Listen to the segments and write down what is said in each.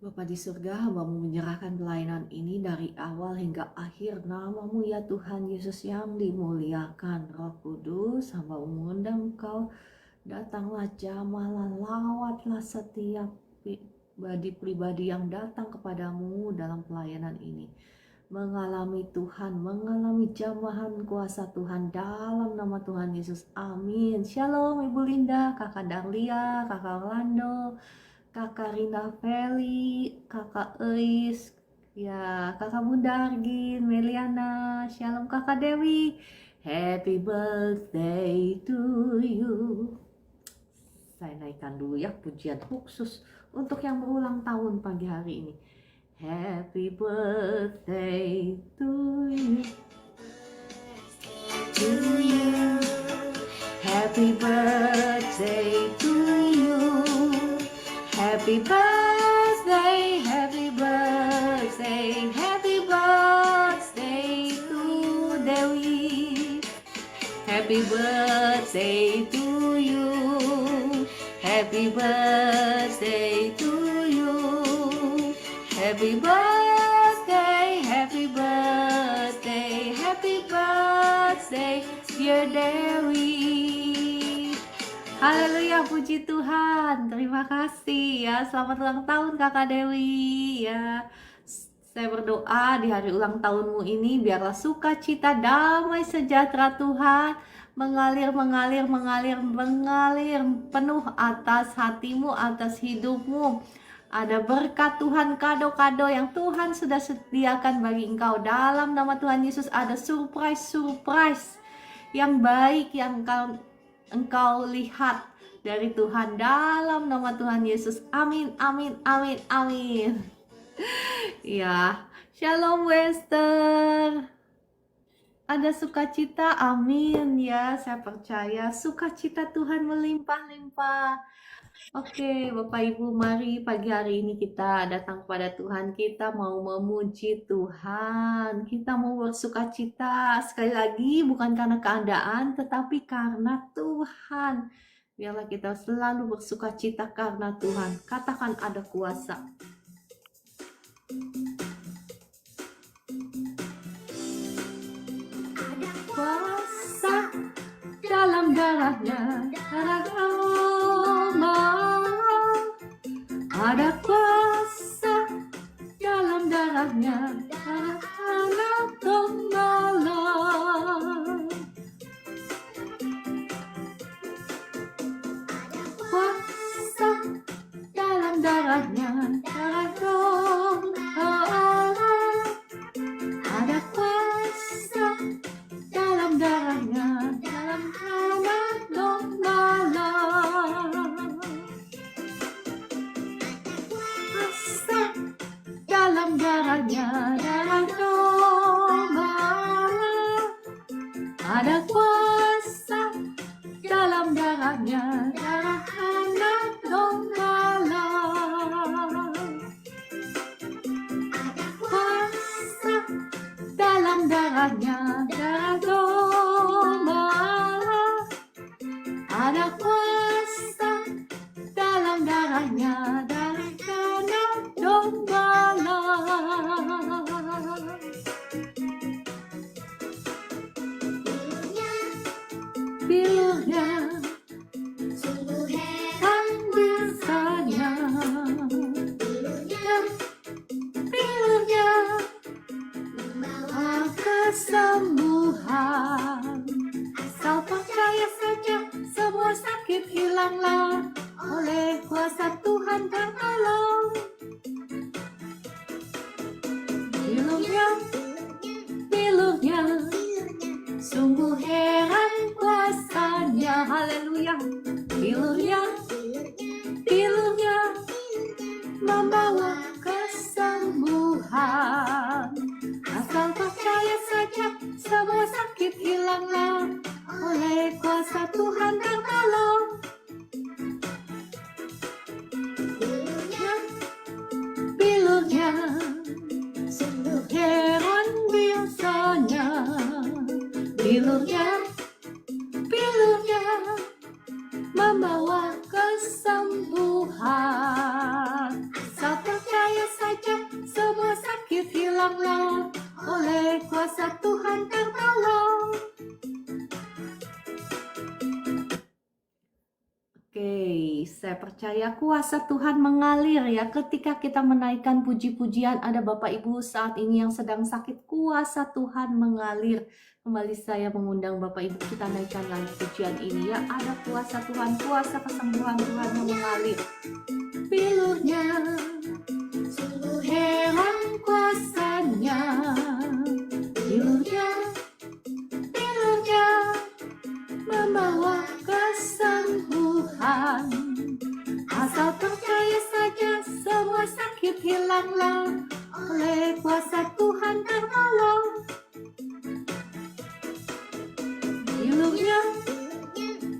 Bapa di surga, hamba-Mu menyerahkan pelayanan ini dari awal hingga akhir. Nama-Mu ya Tuhan Yesus yang dimuliakan. Roh Kudus, hamba mengundang Engkau, datanglah, jamahlah, lawatlah setiap pribadi yang datang kepadamu dalam pelayanan ini. Mengalami Tuhan, mengalami jamahan kuasa Tuhan dalam nama Tuhan Yesus. Amin. Shalom Ibu Linda, Kakak Darlia, Kakak Orlando, Kakak Rina Feli, Kakak Eis, ya Kakak Bunda Argin, Meliana, Shalom Kakak Dewi. Happy birthday to you. Saya naikkan dulu ya pujian khusus untuk yang berulang tahun pagi hari ini. Happy birthday to you. To you. Happy birthday to you. Happy birthday, happy birthday, happy birthday to Dewi. Happy birthday to you. Happy birthday to you. Happy birthday, happy birthday, happy birthday, dear Dewi. Haleluya, puji Tuhan. Terima kasih ya. Selamat ulang tahun Kakak Dewi ya. Saya berdoa di hari ulang tahunmu ini biarlah sukacita, damai sejahtera Tuhan mengalir penuh atas hatimu, atas hidupmu. Ada berkat Tuhan, kado-kado yang Tuhan sudah sediakan bagi engkau. Dalam nama Tuhan Yesus ada surprise yang baik yang engkau lihat dari Tuhan dalam nama Tuhan Yesus. Amin, amin, amin, amin. Ya, Shalom Wester. Ada sukacita, amin ya. Saya percaya sukacita Tuhan melimpah-limpah. Oke, Bapak Ibu, mari pagi hari ini kita datang kepada Tuhan. Kita mau memuji Tuhan. Kita mau bersukacita. Sekali lagi, bukan karena keadaan, tetapi karena Tuhan. Biarlah kita selalu bersukacita karena Tuhan. Katakan ada kuasa. Ada kuasa dalam darahnya, darah ada kuasa dalam darahnya, darah anak gembala. Kuasa dalam darahnya, darah gembala. Ada kuasa dalam darahnya, dalam anak gembala. Dalam darahnya, darah gembala. Ada kuasa dalam darahnya, darah anak gembala. Ada kuasa dalam darahnya, darah gembala. Ada kuasa dalam darahnya, darah anak gembala. Bilurnya sungguh heran biasanya. Bilurnya membawa kesembuhan. Asal percaya saja, semua sakit hilanglah oleh kuasa Tuhan tertolong. Bilurnya sungguh heran kuasanya. Haleluya. Bilurnya membawa kesembuhan. Asal percaya saja, semua sakit hilanglah oleh kuasa Tuhan tertolong. Bilurnya sungguh heran biasanya. Bilurnya membawa kesembuhan. Asal percaya Saya percaya kuasa Tuhan mengalir ya. Ketika kita menaikkan puji-pujian, ada Bapak Ibu saat ini yang sedang sakit, kuasa Tuhan mengalir. Kembali saya mengundang Bapak Ibu, kita naikkan lagi pujian ini ya. Ada kuasa Tuhan, kuasa kesembuhan Tuhan yang mengalir. Piluhnya, sungguh heran kuasanya. Piluhnya membawa kesembuhan. Asal percaya saja, semua sakit hilanglah. Oleh kuasa Tuhan tertolong.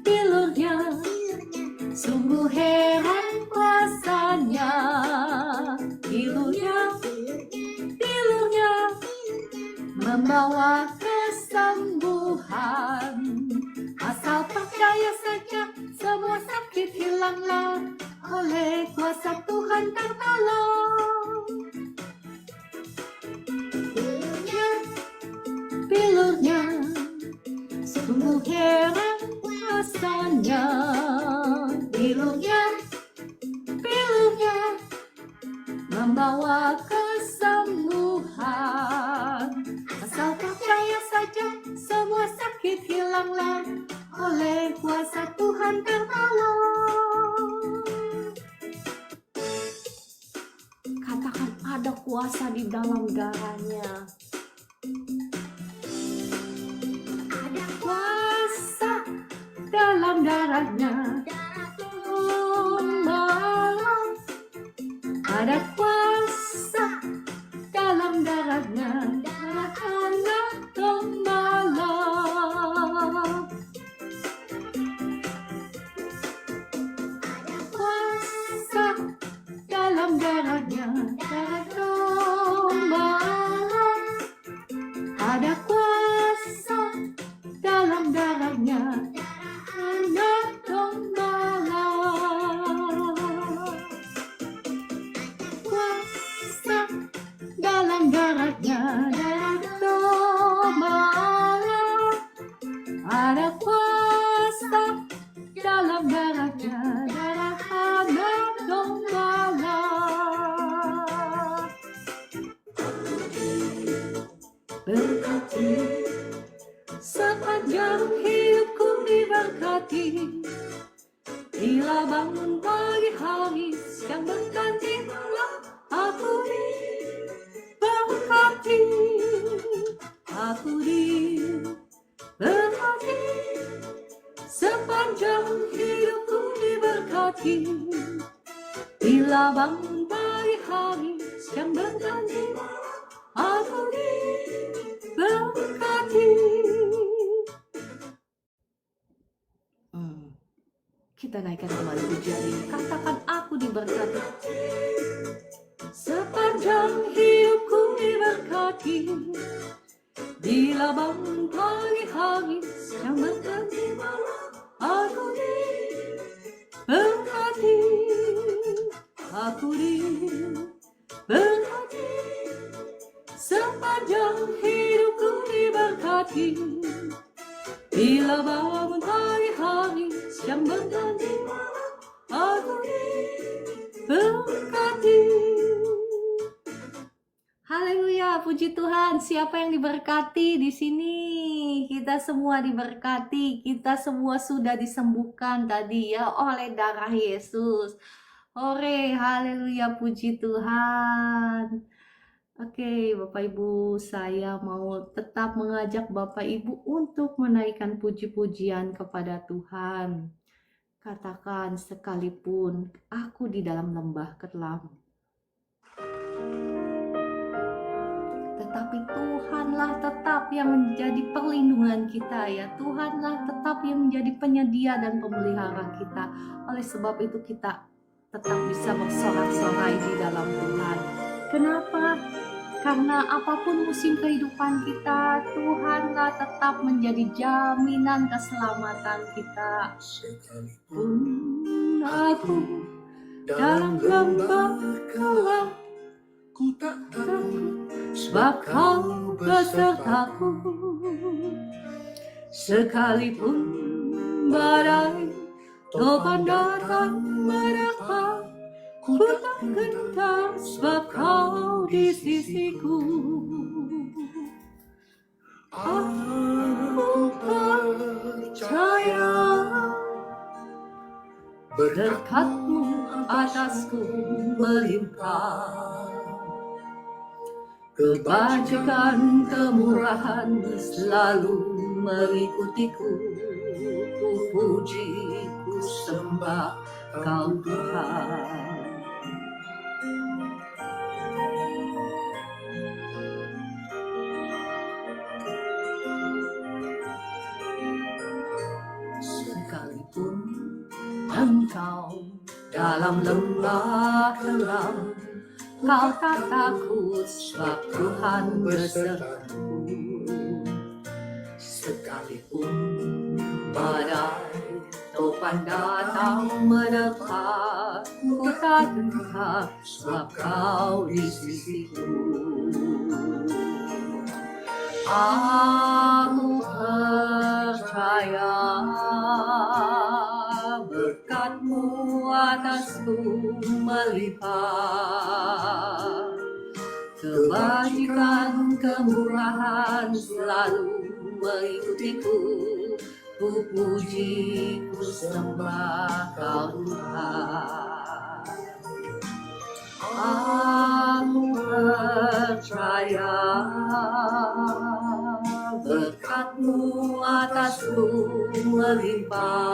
Pilurnya, sungguh heran kuasanya. Pilurnya membawa kesembuhan. Asal percaya saja, semua sakit hilanglah. Oleh kuasa Tuhan tertolong. Pilurnya, sungguh heran kuasanya. Pilurnya membawa kesembuhan. Asal percaya saja, semua sakit hilanglah. Oleh kuasa Tuhan tertolong. Katakan, ada kuasa di dalam darahnya. Ada kuasa dalam darahnya. Ada kuasa dalam darahnya. Darah anak gembala. Ada kuasa dalam darahnya. Darah gembala. Ada kuasa dalam darahnya. Anak gembala. Kuasa dalam darahnya. Darah gembala. Ada kuasa dalam darahnya. Darah anak gembala. Berkati sepanjang hidupku diberkati. Bila bangun pagi hari, siang berganti malam, aku diberkati. Aku diberkati sepanjang hidupku diberkati. Bila bangun pagi hari, siang berganti malam, aku diberkati. Kita naikkan kembali pujian ini. Katakan, aku diberkati. Sepanjang hidupku diberkati. Bila bangun pagi hari, siang berganti malam, aku diberkati. Aku diberkati. Sepanjang hidupku diberkati. Bila bangun pagi hari, siang berganti malam, aku diberkati. Haleluya, puji Tuhan. Siapa yang diberkati di sini? Kita semua diberkati. Kita semua sudah disembuhkan tadi ya oleh darah Yesus. Hore, haleluya, puji Tuhan. Oke, Bapak Ibu, saya mau tetap mengajak Bapak Ibu untuk menaikkan puji-pujian kepada Tuhan. Katakan, sekalipun aku di dalam lembah kelam, tetapi Tuhanlah tetap yang menjadi perlindungan kita ya. Tuhanlah tetap yang menjadi penyedia dan pemelihara kita. Oleh sebab itu kita tetap bisa bersorak-sorai di dalam Tuhan. Kenapa? Karena apapun musim kehidupan kita, Tuhanlah tetap menjadi jaminan keselamatan kita. Sekalipun aku dalam lembah kelam, ku tak takut, sebab Kau besertaku. Sekalipun badai Topan datang mendekat, ku tak gentar sebab kau di sisiku. Aku percaya berkat-Mu atasku melimpah, kebajikan kemurahan selalu mengikutiku. Ku puji, ku sembah Kau Tuhan. Sekalipun engkau dalam lembah kelam, kau tak takut sebab Tuhan besertamu. Sekalipun badai topan datang mendekat, ku tak gentar sebab kau di sisiku. Aku percaya berkat-Mu atasku melimpah, kebajikan kemurahan selalu mengikutiku. Ku puji, ku sembah Kau Tuhan. Aku percaya berkat-Mu atasku melimpah,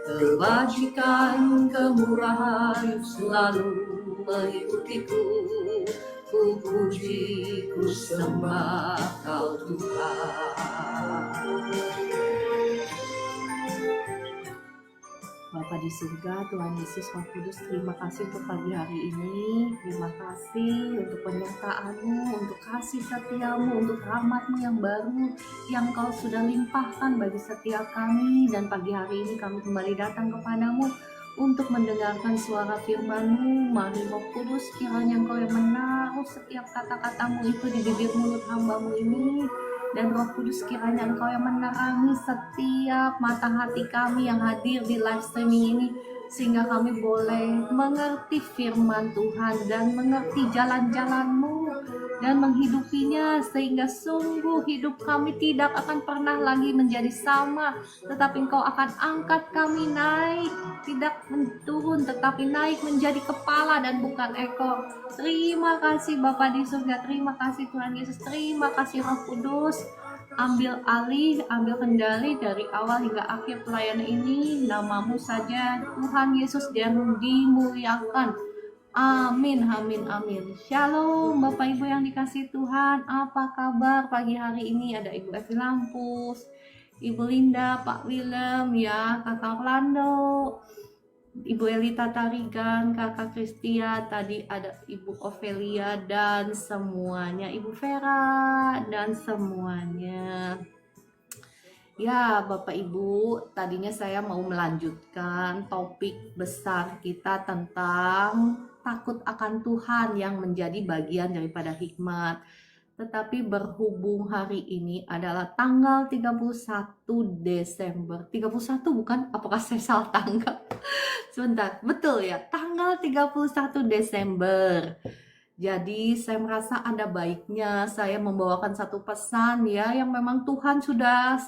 kebajikan kemurahan selalu mengikutiku. Ku puji, ku sembah Kau Tuhan. Bapa di surga, Tuhan Yesus Roh Kudus, terima kasih untuk pagi hari ini. Terima kasih untuk penyertaan-Mu, untuk kasih setia-Mu, untuk rahmat-Mu yang baru yang Kau sudah limpahkan bagi setiap kami. Dan pagi hari ini kami kembali datang kepadamu untuk mendengarkan suara firman-Mu. Mari Roh Kudus, kiranya Engkau yang menaruh setiap kata-kata-Mu itu di bibir mulut hamba-Mu ini. Dan Roh Kudus, kiranya Engkau yang menerangi setiap mata hati kami yang hadir di live streaming ini, sehingga kami boleh mengerti firman Tuhan dan mengerti jalan-jalan-Mu dan menghidupinya, sehingga sungguh hidup kami tidak akan pernah lagi menjadi sama, tetapi Engkau akan angkat kami naik, tidak turun tetapi naik menjadi kepala dan bukan ekor. Terima kasih Bapa di surga, terima kasih Tuhan Yesus, terima kasih Roh Kudus. Ambil alih, ambil kendali dari awal hingga akhir pelayanan ini. Nama-Mu saja Tuhan Yesus yang dimuliakan. Amin, amin, amin. Shalom Bapak Ibu yang dikasihi Tuhan. Apa kabar pagi hari ini? Ada Ibu Evi Lampus, Ibu Linda, Pak Willem, ya, Kakak Orlando, Ibu Elita Tarigan, Kakak Kristia, tadi ada Ibu Ovelia dan semuanya, Ibu Vera dan semuanya. Ya, Bapak Ibu, tadinya saya mau melanjutkan topik besar kita tentang takut akan Tuhan yang menjadi bagian daripada hikmat. Tetapi berhubung hari ini adalah tanggal 31 Desember. 31 bukan? Apakah saya salah tanggal? Sebentar, betul ya, tanggal 31 Desember. Jadi saya merasa ada baiknya saya membawakan satu pesan ya, yang memang Tuhan sudah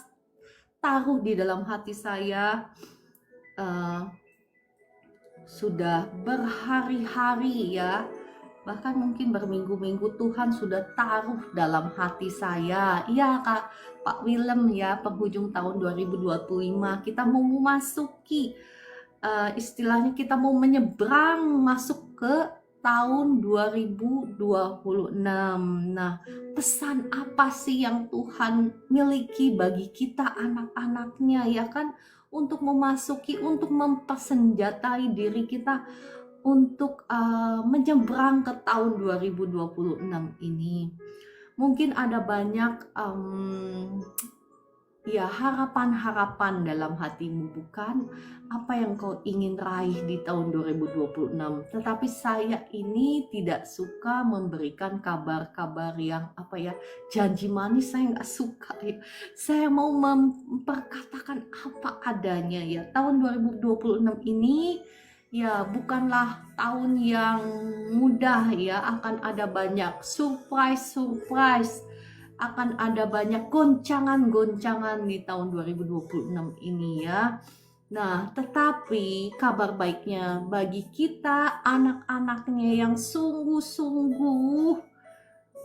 taruh di dalam hati saya. Sudah berhari-hari ya, bahkan mungkin berminggu-minggu Tuhan sudah taruh dalam hati saya. Iya Pak Willem ya, penghujung tahun 2025 kita mau memasuki istilahnya kita mau menyeberang masuk ke tahun 2026. Nah, pesan apa sih yang Tuhan miliki bagi kita anak-anaknya ya kan, untuk memasuki, untuk mempersenjatai diri kita untuk menyeberang ke tahun 2026 ini. Mungkin ada banyak ya harapan-harapan dalam hatimu, bukan apa yang kau ingin raih di tahun 2026. Tetapi saya ini tidak suka memberikan kabar-kabar yang janji manis, saya nggak suka ya. Saya mau memperkatakan apa adanya ya. Tahun 2026 ini ya bukanlah tahun yang mudah ya, akan ada banyak surprise, akan ada banyak goncangan-goncangan di tahun 2026 ini ya. Nah, tetapi kabar baiknya bagi kita anak-anaknya yang sungguh-sungguh,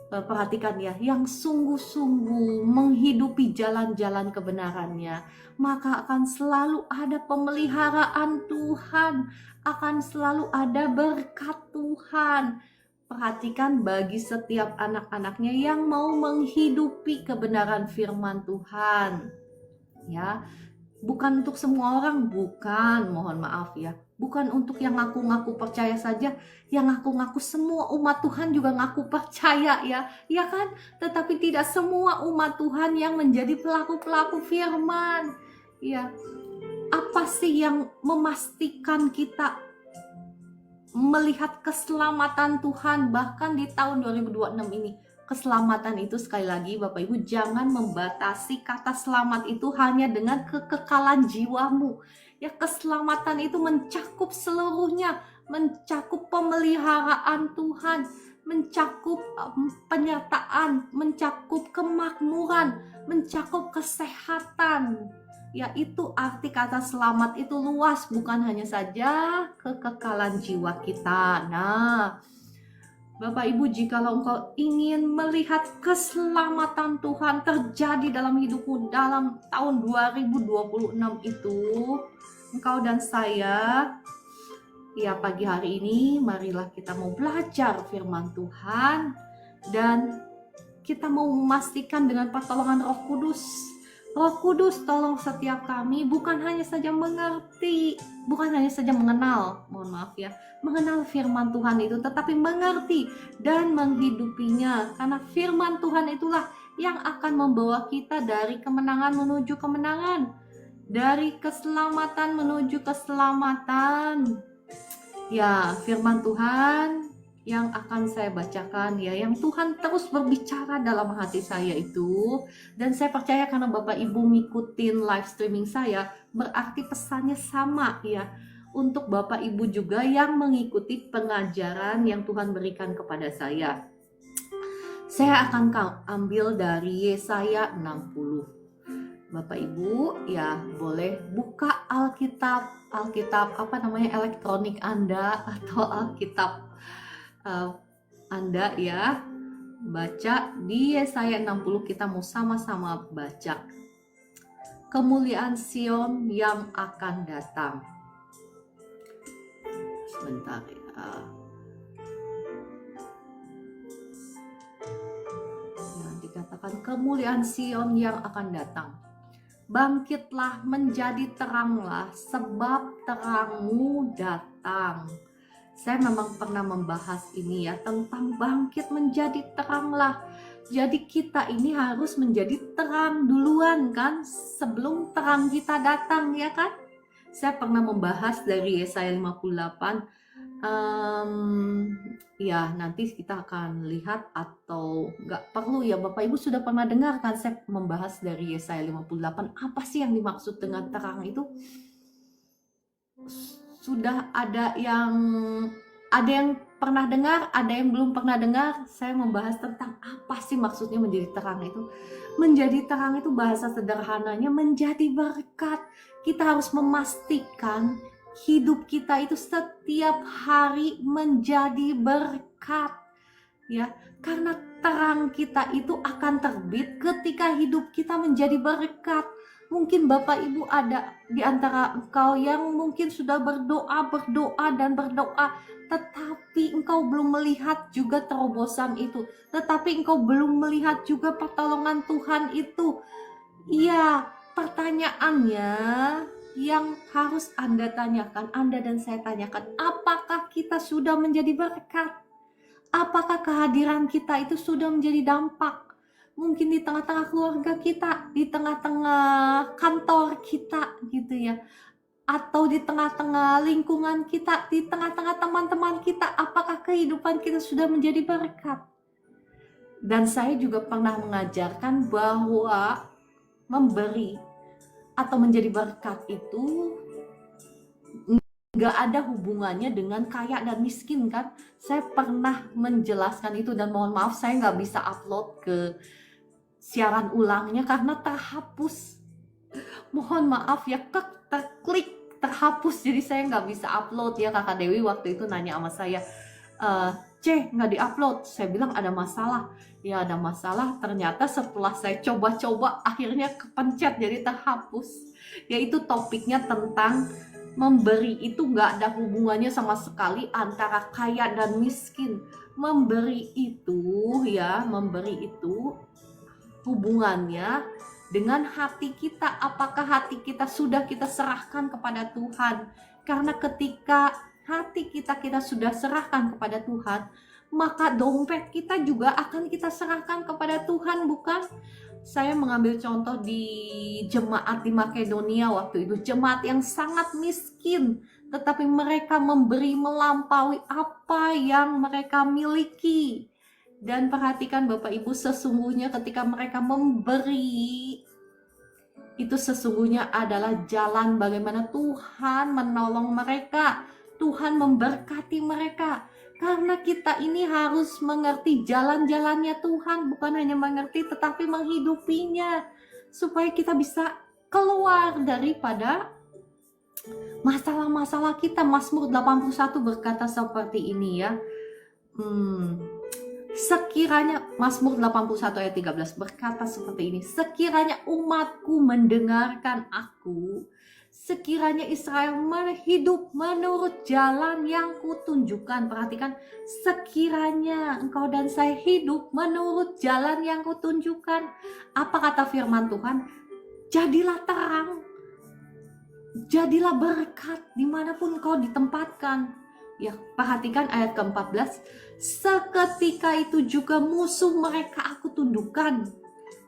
perhatikan ya, yang sungguh-sungguh menghidupi jalan-jalan kebenarannya, maka akan selalu ada pemeliharaan Tuhan, akan selalu ada berkat Tuhan. Perhatikan bagi setiap anak-anaknya yang mau menghidupi kebenaran firman Tuhan. Ya, bukan untuk semua orang, bukan, mohon maaf ya. Bukan untuk yang ngaku-ngaku percaya saja, yang ngaku-ngaku semua umat Tuhan juga ngaku percaya ya. Ya kan? Tetapi tidak semua umat Tuhan yang menjadi pelaku-pelaku firman. Ya. Apa sih yang memastikan kita melihat keselamatan Tuhan bahkan di tahun 2026 ini? Keselamatan itu, sekali lagi Bapak Ibu, jangan membatasi kata selamat itu hanya dengan kekekalan jiwamu. Ya, keselamatan itu mencakup seluruhnya, mencakup pemeliharaan Tuhan, mencakup penyertaan, mencakup kemakmuran, mencakup kesehatan. Ya, itu arti kata selamat itu luas, bukan hanya saja kekekalan jiwa kita. Nah, Bapak Ibu, jikalau engkau ingin melihat keselamatan Tuhan terjadi dalam hidupmu dalam tahun 2026 itu, engkau dan saya, ya pagi hari ini marilah kita mau belajar firman Tuhan dan kita mau memastikan dengan pertolongan Roh Kudus. Roh Kudus tolong setiap kami bukan hanya saja mengerti, bukan hanya saja mengenal, mohon maaf ya, mengenal firman Tuhan itu, tetapi mengerti dan menghidupinya. Karena firman Tuhan itulah yang akan membawa kita dari kemenangan menuju kemenangan, dari keselamatan menuju keselamatan. Ya, firman Tuhan yang akan saya bacakan ya, yang Tuhan terus berbicara dalam hati saya itu, dan saya percaya karena Bapak Ibu ngikutin live streaming saya, berarti pesannya sama ya untuk Bapak Ibu juga yang mengikuti pengajaran yang Tuhan berikan kepada saya. Saya akan ambil dari Yesaya 60. Bapak Ibu ya boleh buka Alkitab elektronik Anda atau Alkitab Anda ya, baca di Yesaya 60. Kita mau sama-sama baca kemuliaan Sion yang akan datang. Sebentar ya. Yang dikatakan kemuliaan Sion yang akan datang. Bangkitlah, menjadi teranglah, sebab terangmu datang. Saya memang pernah membahas ini ya, tentang bangkit menjadi teranglah. Jadi kita ini harus menjadi terang duluan kan, sebelum terang kita datang ya kan. Saya pernah membahas dari Yesaya 58. Ya nanti kita akan lihat, atau nggak perlu ya Bapak Ibu sudah pernah dengar kan saya membahas dari Yesaya 58. Apa sih yang dimaksud dengan terang itu? Sudah ada yang pernah dengar, ada yang belum pernah dengar. Saya membahas tentang apa sih maksudnya menjadi terang itu. Menjadi terang itu bahasa sederhananya menjadi berkat. Kita harus memastikan hidup kita itu setiap hari menjadi berkat ya, karena terang kita itu akan terbit ketika hidup kita menjadi berkat. Mungkin Bapak Ibu ada di antara engkau yang mungkin sudah berdoa, tetapi engkau belum melihat juga terobosan itu, tetapi engkau belum melihat juga pertolongan Tuhan itu. Iya, pertanyaannya yang harus Anda tanyakan, Anda dan saya tanyakan, apakah kita sudah menjadi berkat? Apakah kehadiran kita itu sudah menjadi dampak? mungkin di tengah-tengah keluarga kita, di tengah-tengah kantor kita gitu ya, atau di tengah-tengah lingkungan kita, di tengah-tengah teman-teman kita, apakah kehidupan kita sudah menjadi berkat? Dan saya juga pernah mengajarkan bahwa memberi atau menjadi berkat itu nggak ada hubungannya dengan kaya dan miskin kan. Saya pernah menjelaskan itu dan mohon maaf saya nggak bisa upload ke siaran ulangnya karena terhapus. Mohon maaf ya, terklik terhapus, jadi saya nggak bisa upload ya. Kakak Dewi waktu itu nanya sama saya, nggak diupload. Saya bilang ada masalah. Ya ada masalah, ternyata setelah saya coba-coba akhirnya kepencet jadi terhapus. Yaitu topiknya tentang memberi itu nggak ada hubungannya sama sekali antara kaya dan miskin. Memberi itu hubungannya dengan hati kita. Apakah hati kita sudah kita serahkan kepada Tuhan? Karena ketika hati kita sudah serahkan kepada Tuhan, maka dompet kita juga akan kita serahkan kepada Tuhan, bukan? Saya mengambil contoh di jemaat di Makedonia waktu itu, jemaat yang sangat miskin, tetapi mereka memberi melampaui apa yang mereka miliki. Dan perhatikan Bapak Ibu, sesungguhnya ketika mereka memberi, itu sesungguhnya adalah jalan bagaimana Tuhan menolong mereka, Tuhan memberkati mereka. Karena kita ini harus mengerti jalan-jalannya Tuhan, bukan hanya mengerti tetapi menghidupinya, supaya kita bisa keluar daripada masalah-masalah kita. Mazmur 81 berkata seperti ini ya. Sekiranya, Mazmur 81 ayat 13 berkata seperti ini, sekiranya umatku mendengarkan aku, sekiranya Israel hidup menurut jalan yang kutunjukkan. Perhatikan, sekiranya engkau dan saya hidup menurut jalan yang kutunjukkan. Apa kata firman Tuhan? Jadilah terang, jadilah berkat dimanapun engkau ditempatkan. Ya, perhatikan ayat ke-14. Seketika itu juga musuh mereka aku tundukkan,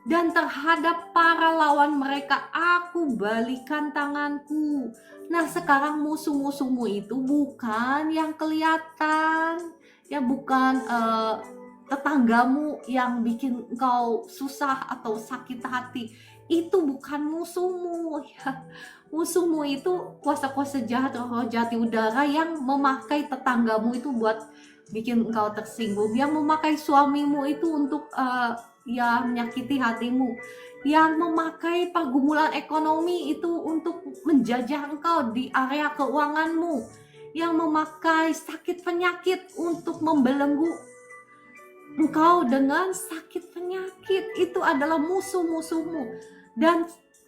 dan terhadap para lawan mereka aku balikan tanganku. Nah, sekarang musuh-musuhmu itu bukan yang kelihatan, ya bukan tetanggamu yang bikin engkau susah atau sakit hati. Itu bukan musuhmu ya. Musuhmu itu kuasa-kuasa jahat, roh jahat udara yang memakai tetanggamu itu buat bikin engkau tersinggung, yang memakai suamimu itu untuk ya menyakiti hatimu, yang memakai pergumulan ekonomi itu untuk menjajah engkau di area keuanganmu, yang memakai sakit penyakit untuk membelenggu engkau dengan sakit penyakit. Itu adalah musuh-musuhmu. Dan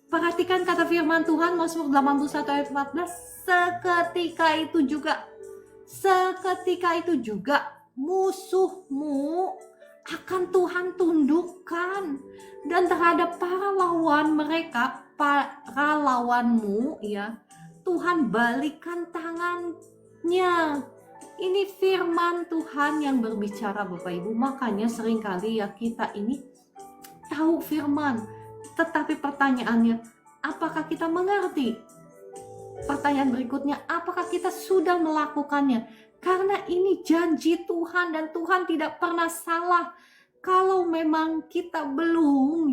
perhatikan kata firman Tuhan Mazmur 81 ayat 14, seketika itu juga musuhmu akan Tuhan tundukkan, dan terhadap para lawanmu ya, Tuhan balikan tangannya. Ini firman Tuhan yang berbicara Bapak Ibu. Makanya seringkali ya kita ini tahu firman, tetapi pertanyaannya, apakah kita mengerti? Pertanyaan berikutnya, apakah kita sudah melakukannya? Karena ini janji Tuhan dan Tuhan tidak pernah salah. Kalau memang kita belum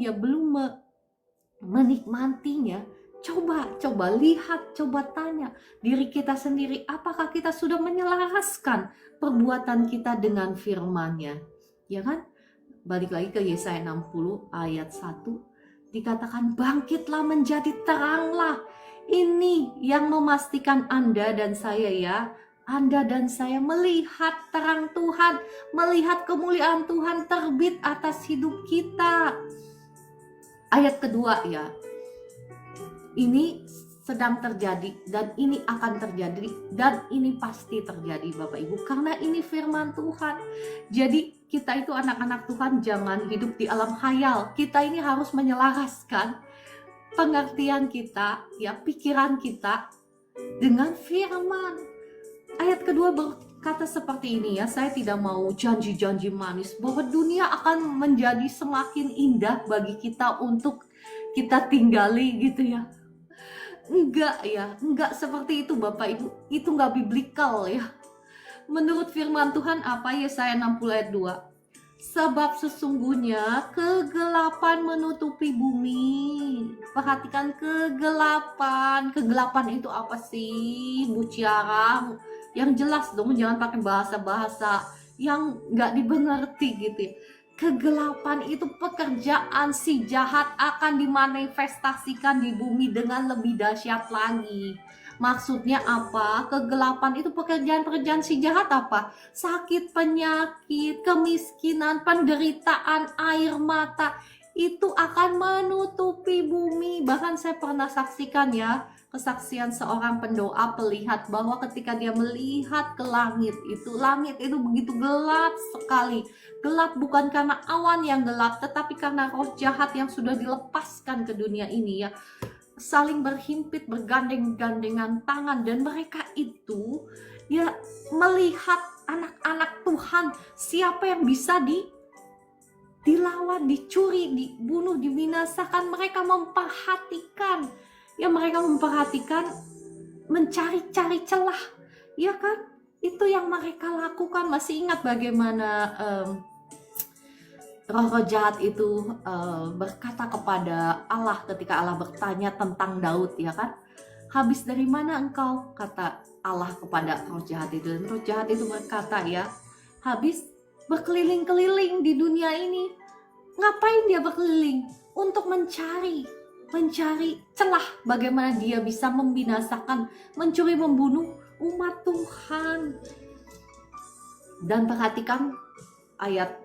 menikmatinya, coba lihat, coba tanya diri kita sendiri, apakah kita sudah menyelaraskan perbuatan kita dengan firman-Nya? Ya kan? Balik lagi ke Yesaya 60 ayat 1, dikatakan bangkitlah menjadi teranglah. Ini yang memastikan Anda dan saya ya, Anda dan saya melihat terang Tuhan, melihat kemuliaan Tuhan terbit atas hidup kita. Ayat kedua ya, ini sedang terjadi dan ini akan terjadi dan ini pasti terjadi Bapak Ibu, karena ini firman Tuhan. Jadi kita itu anak-anak Tuhan jangan hidup di alam khayal. Kita ini harus menyelaraskan pengertian kita ya, pikiran kita dengan firman. Ayat kedua kata seperti ini ya, saya tidak mau janji-janji manis bahwa dunia akan menjadi semakin indah bagi kita untuk kita tinggali gitu ya. Enggak ya, enggak seperti itu Bapak Ibu. Itu enggak biblikal ya. Menurut firman Tuhan apa, Yesaya 60 ayat 2? Sebab sesungguhnya kegelapan menutupi bumi. Perhatikan kegelapan. Kegelapan itu apa sih, Bu Ciara? Yang jelas dong, jangan pakai bahasa-bahasa yang nggak dimengerti gitu ya. Kegelapan itu pekerjaan si jahat akan dimanifestasikan di bumi dengan lebih dahsyat lagi. Maksudnya apa? Kegelapan itu pekerjaan-pekerjaan si jahat apa? Sakit, penyakit, kemiskinan, penderitaan, air mata itu akan menutupi bumi. Bahkan saya pernah saksikan ya, kesaksian seorang pendoa pelihat bahwa ketika dia melihat ke langit itu begitu gelap sekali. Gelap bukan karena awan yang gelap, tetapi karena roh jahat yang sudah dilepaskan ke dunia ini ya. Saling berhimpit, bergandeng-gandengan tangan, dan mereka itu ya melihat anak-anak Tuhan, siapa yang bisa dilawan, dicuri, dibunuh, dibinasakan. Mereka memperhatikan, mencari-cari celah, ya kan? Itu yang mereka lakukan. Masih ingat bagaimana roh jahat itu berkata kepada Allah ketika Allah bertanya tentang Daud, ya kan? Habis dari mana engkau? Kata Allah kepada roh jahat itu. Dan roh jahat itu berkata ya, habis berkeliling-keliling di dunia ini. Ngapain dia berkeliling? Untuk mencari celah bagaimana dia bisa membinasakan, mencuri, membunuh umat Tuhan. Dan perhatikan ayat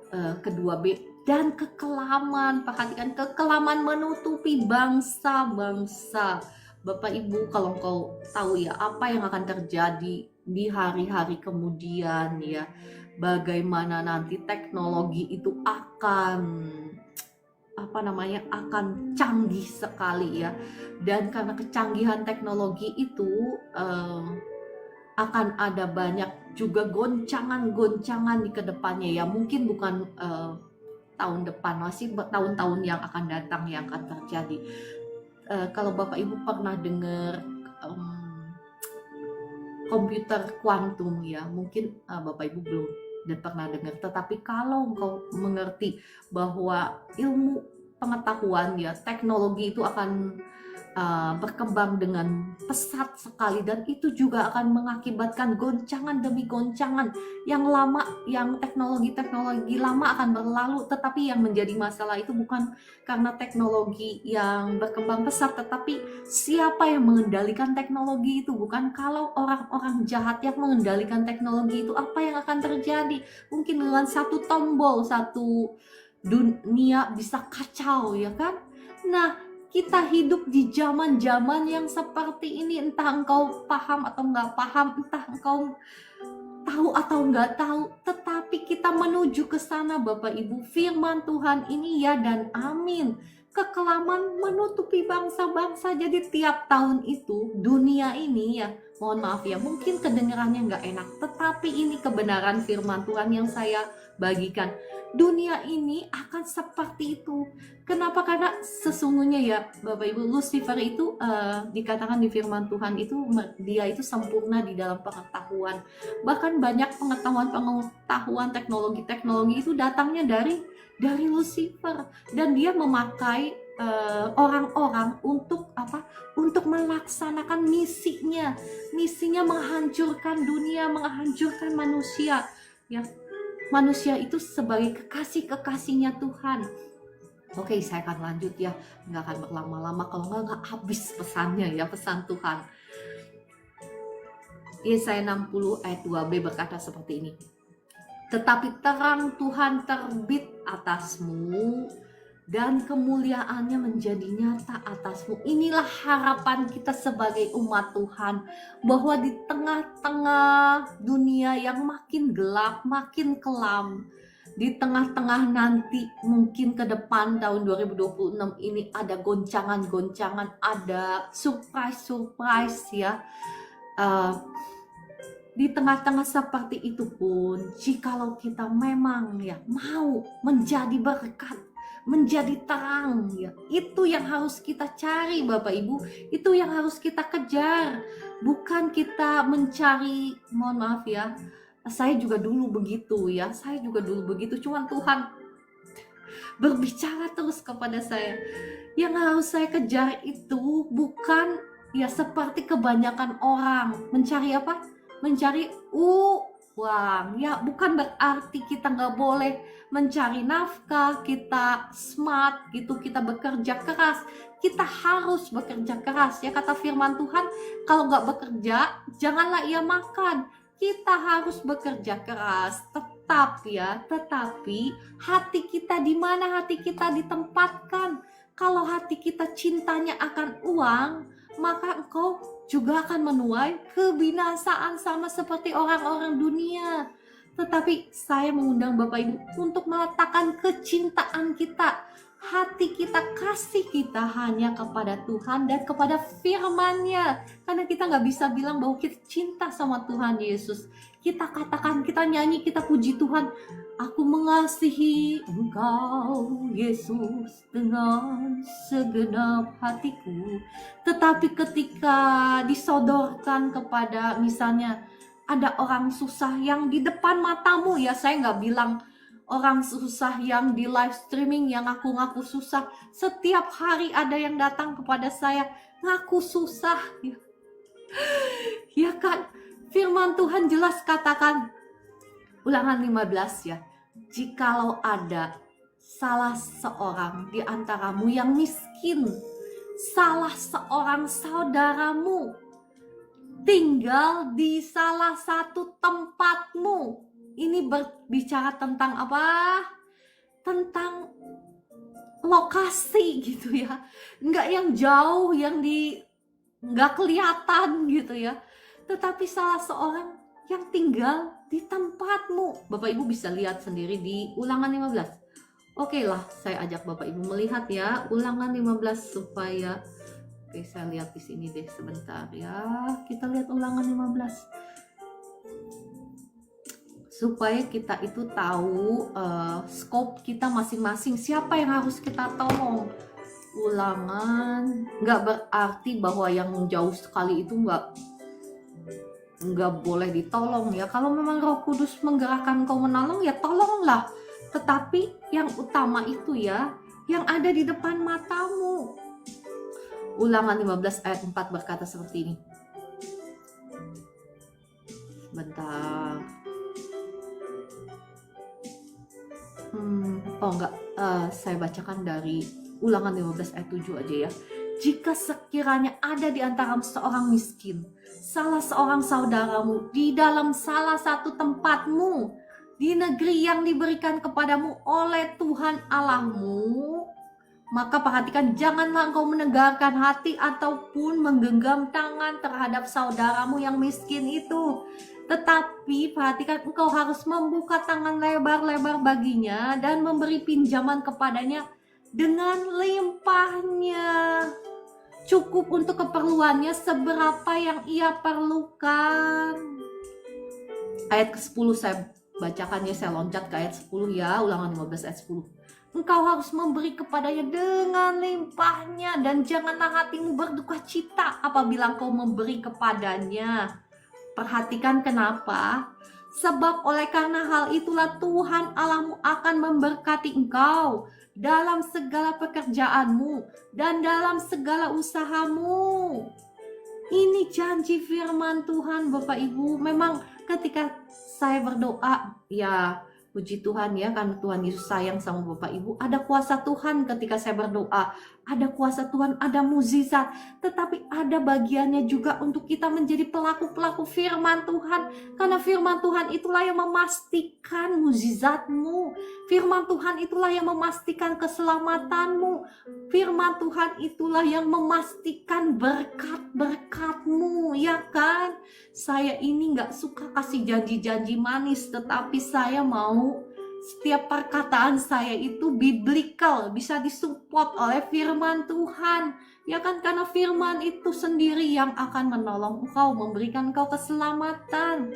kedua B, dan kekelaman. Perhatikan, kekelaman menutupi bangsa-bangsa. Bapak Ibu, kalau engkau tahu ya apa yang akan terjadi di hari-hari kemudian ya, bagaimana nanti teknologi itu akan akan canggih sekali ya. Dan karena kecanggihan teknologi itu akan ada banyak juga goncangan-goncangan di kedepannya ya. Mungkin bukan tahun depan, masih tahun-tahun yang akan datang yang akan terjadi. Kalau Bapak Ibu pernah dengar komputer kuantum ya, mungkin Bapak Ibu belum dan pernah dengar. Tetapi kalau engkau mengerti bahwa ilmu pengetahuan ya, teknologi itu akan berkembang dengan pesat sekali, dan itu juga akan mengakibatkan goncangan demi goncangan yang lama, yang teknologi lama akan berlalu. Tetapi yang menjadi masalah itu bukan karena teknologi yang berkembang pesat, tetapi siapa yang mengendalikan teknologi itu. Bukan kalau orang-orang jahat yang mengendalikan teknologi itu, apa yang akan terjadi? Mungkin dengan satu tombol, satu dunia bisa kacau ya kan. Nah, kita hidup di zaman-zaman yang seperti ini. Entah engkau paham atau nggak paham, entah engkau tahu atau nggak tahu, tetapi kita menuju ke sana Bapak Ibu. Firman Tuhan ini ya dan amin. Kekelaman menutupi bangsa-bangsa. Jadi tiap tahun itu dunia ini ya, mohon maaf ya, mungkin kedengarannya nggak enak, tetapi ini kebenaran firman Tuhan yang saya bagikan. Dunia ini akan seperti itu. Kenapa? Karena sesungguhnya ya Bapak Ibu, Lucifer itu dikatakan di firman Tuhan itu dia itu sempurna di dalam pengetahuan. Bahkan banyak pengetahuan teknologi itu datangnya dari Lucifer, dan dia memakai orang-orang untuk apa? Untuk melaksanakan misinya menghancurkan dunia, menghancurkan manusia ya. Manusia itu sebagai kekasih-kekasihnya Tuhan. Oke, saya akan lanjut ya, nggak akan berlama-lama, kalau nggak habis pesannya ya, pesan Tuhan. Yesaya 60 ayat 2b berkata seperti ini. Tetapi terang Tuhan terbit atasmu, dan kemuliaannya menjadi nyata atasmu. Inilah harapan kita sebagai umat Tuhan, bahwa di tengah-tengah dunia yang makin gelap, makin kelam, di tengah-tengah nanti mungkin ke depan tahun 2026 ini ada goncangan-goncangan, ada surprise ya. Di tengah-tengah seperti itu pun, jikalau kita memang ya mau menjadi berkat, menjadi terang ya, itu yang harus kita cari Bapak Ibu, itu yang harus kita kejar. Bukan kita mencari, mohon maaf ya, saya juga dulu begitu ya, cuman Tuhan berbicara terus kepada saya. Yang harus saya kejar itu bukan ya seperti kebanyakan orang mencari apa? Mencari uang. Ya bukan berarti kita nggak boleh mencari nafkah, kita smart gitu, kita bekerja keras. Kita harus bekerja keras ya, kata firman Tuhan, kalau nggak bekerja janganlah ia makan. Kita harus bekerja keras, tetapi hati kita, di mana hati kita ditempatkan. Kalau hati kita cintanya akan uang, maka engkau juga akan menuai kebinasaan sama seperti orang-orang dunia. Tetapi saya mengundang Bapak Ibu untuk meletakkan kecintaan kita, hati kita, kasih kita hanya kepada Tuhan dan kepada firman-Nya. Karena kita nggak bisa bilang bahwa kita cinta sama Tuhan Yesus. Kita katakan, kita nyanyi, kita puji Tuhan, aku mengasihi Engkau Yesus dengan segenap hatiku. Tetapi ketika disodorkan kepada misalnya ada orang susah yang di depan matamu, ya saya nggak bilang orang susah yang di live streaming yang ngaku-ngaku susah. Setiap hari ada yang datang kepada saya ngaku susah ya, ya kan. Firman Tuhan jelas katakan, Ulangan 15 ya, jikalau ada salah seorang di antaramu yang miskin, salah seorang saudaramu tinggal di salah satu tempatmu. Ini berbicara tentang apa? Tentang lokasi gitu ya. Enggak yang jauh, yang enggak kelihatan gitu ya. Tetapi salah seorang yang tinggal di tempatmu. Bapak Ibu bisa lihat sendiri di Ulangan 15. Oke lah, saya ajak Bapak Ibu melihat ya Ulangan 15 supaya saya lihat di sini deh sebentar ya. Kita lihat Ulangan 15. Supaya kita itu tahu scope kita masing-masing, siapa yang harus kita tolong. Ulangan nggak berarti bahwa yang jauh sekali itu nggak boleh ditolong ya. Kalau memang Roh Kudus menggerakkan kau menolong ya tolonglah. Tetapi yang utama itu ya, yang ada di depan matamu. Ulangan 15 ayat 4 berkata seperti ini. Bentar. Saya bacakan dari Ulangan 15 ayat 7 aja ya. Jika sekiranya ada di antara seorang miskin, salah seorang saudaramu di dalam salah satu tempatmu, di negeri yang diberikan kepadamu oleh Tuhan Allahmu, maka perhatikan, janganlah engkau menegarkan hati ataupun menggenggam tangan terhadap saudaramu yang miskin itu. Tetapi perhatikan, engkau harus membuka tangan lebar-lebar baginya dan memberi pinjaman kepadanya dengan limpahnya, cukup untuk keperluannya seberapa yang ia perlukan. Ayat ke-10 saya bacakannya, saya loncat ke ayat 10 ya, Ulangan 15 ayat 10. Engkau harus memberi kepadanya dengan limpahnya dan janganlah hatimu berduka cita apabila engkau memberi kepadanya. Perhatikan kenapa? Sebab oleh karena hal itulah Tuhan Allahmu akan memberkati engkau dalam segala pekerjaanmu dan dalam segala usahamu. Ini janji firman Tuhan Bapak Ibu. Memang ketika saya berdoa, ya puji Tuhan ya, karena Tuhan Yesus sayang sama Bapak Ibu. Ada kuasa Tuhan ketika saya berdoa. Ada kuasa Tuhan, ada mukjizat. Tetapi ada bagiannya juga untuk kita menjadi pelaku-pelaku firman Tuhan. Karena firman Tuhan itulah yang memastikan mukjizatmu. Firman Tuhan itulah yang memastikan keselamatanmu. Firman Tuhan itulah yang memastikan berkat-berkatmu, ya kan? Saya ini gak suka kasih janji-janji manis, tetapi saya mau setiap perkataan saya itu biblical, bisa disupport oleh firman Tuhan. Ya kan, karena firman itu sendiri yang akan menolong engkau, memberikan engkau keselamatan.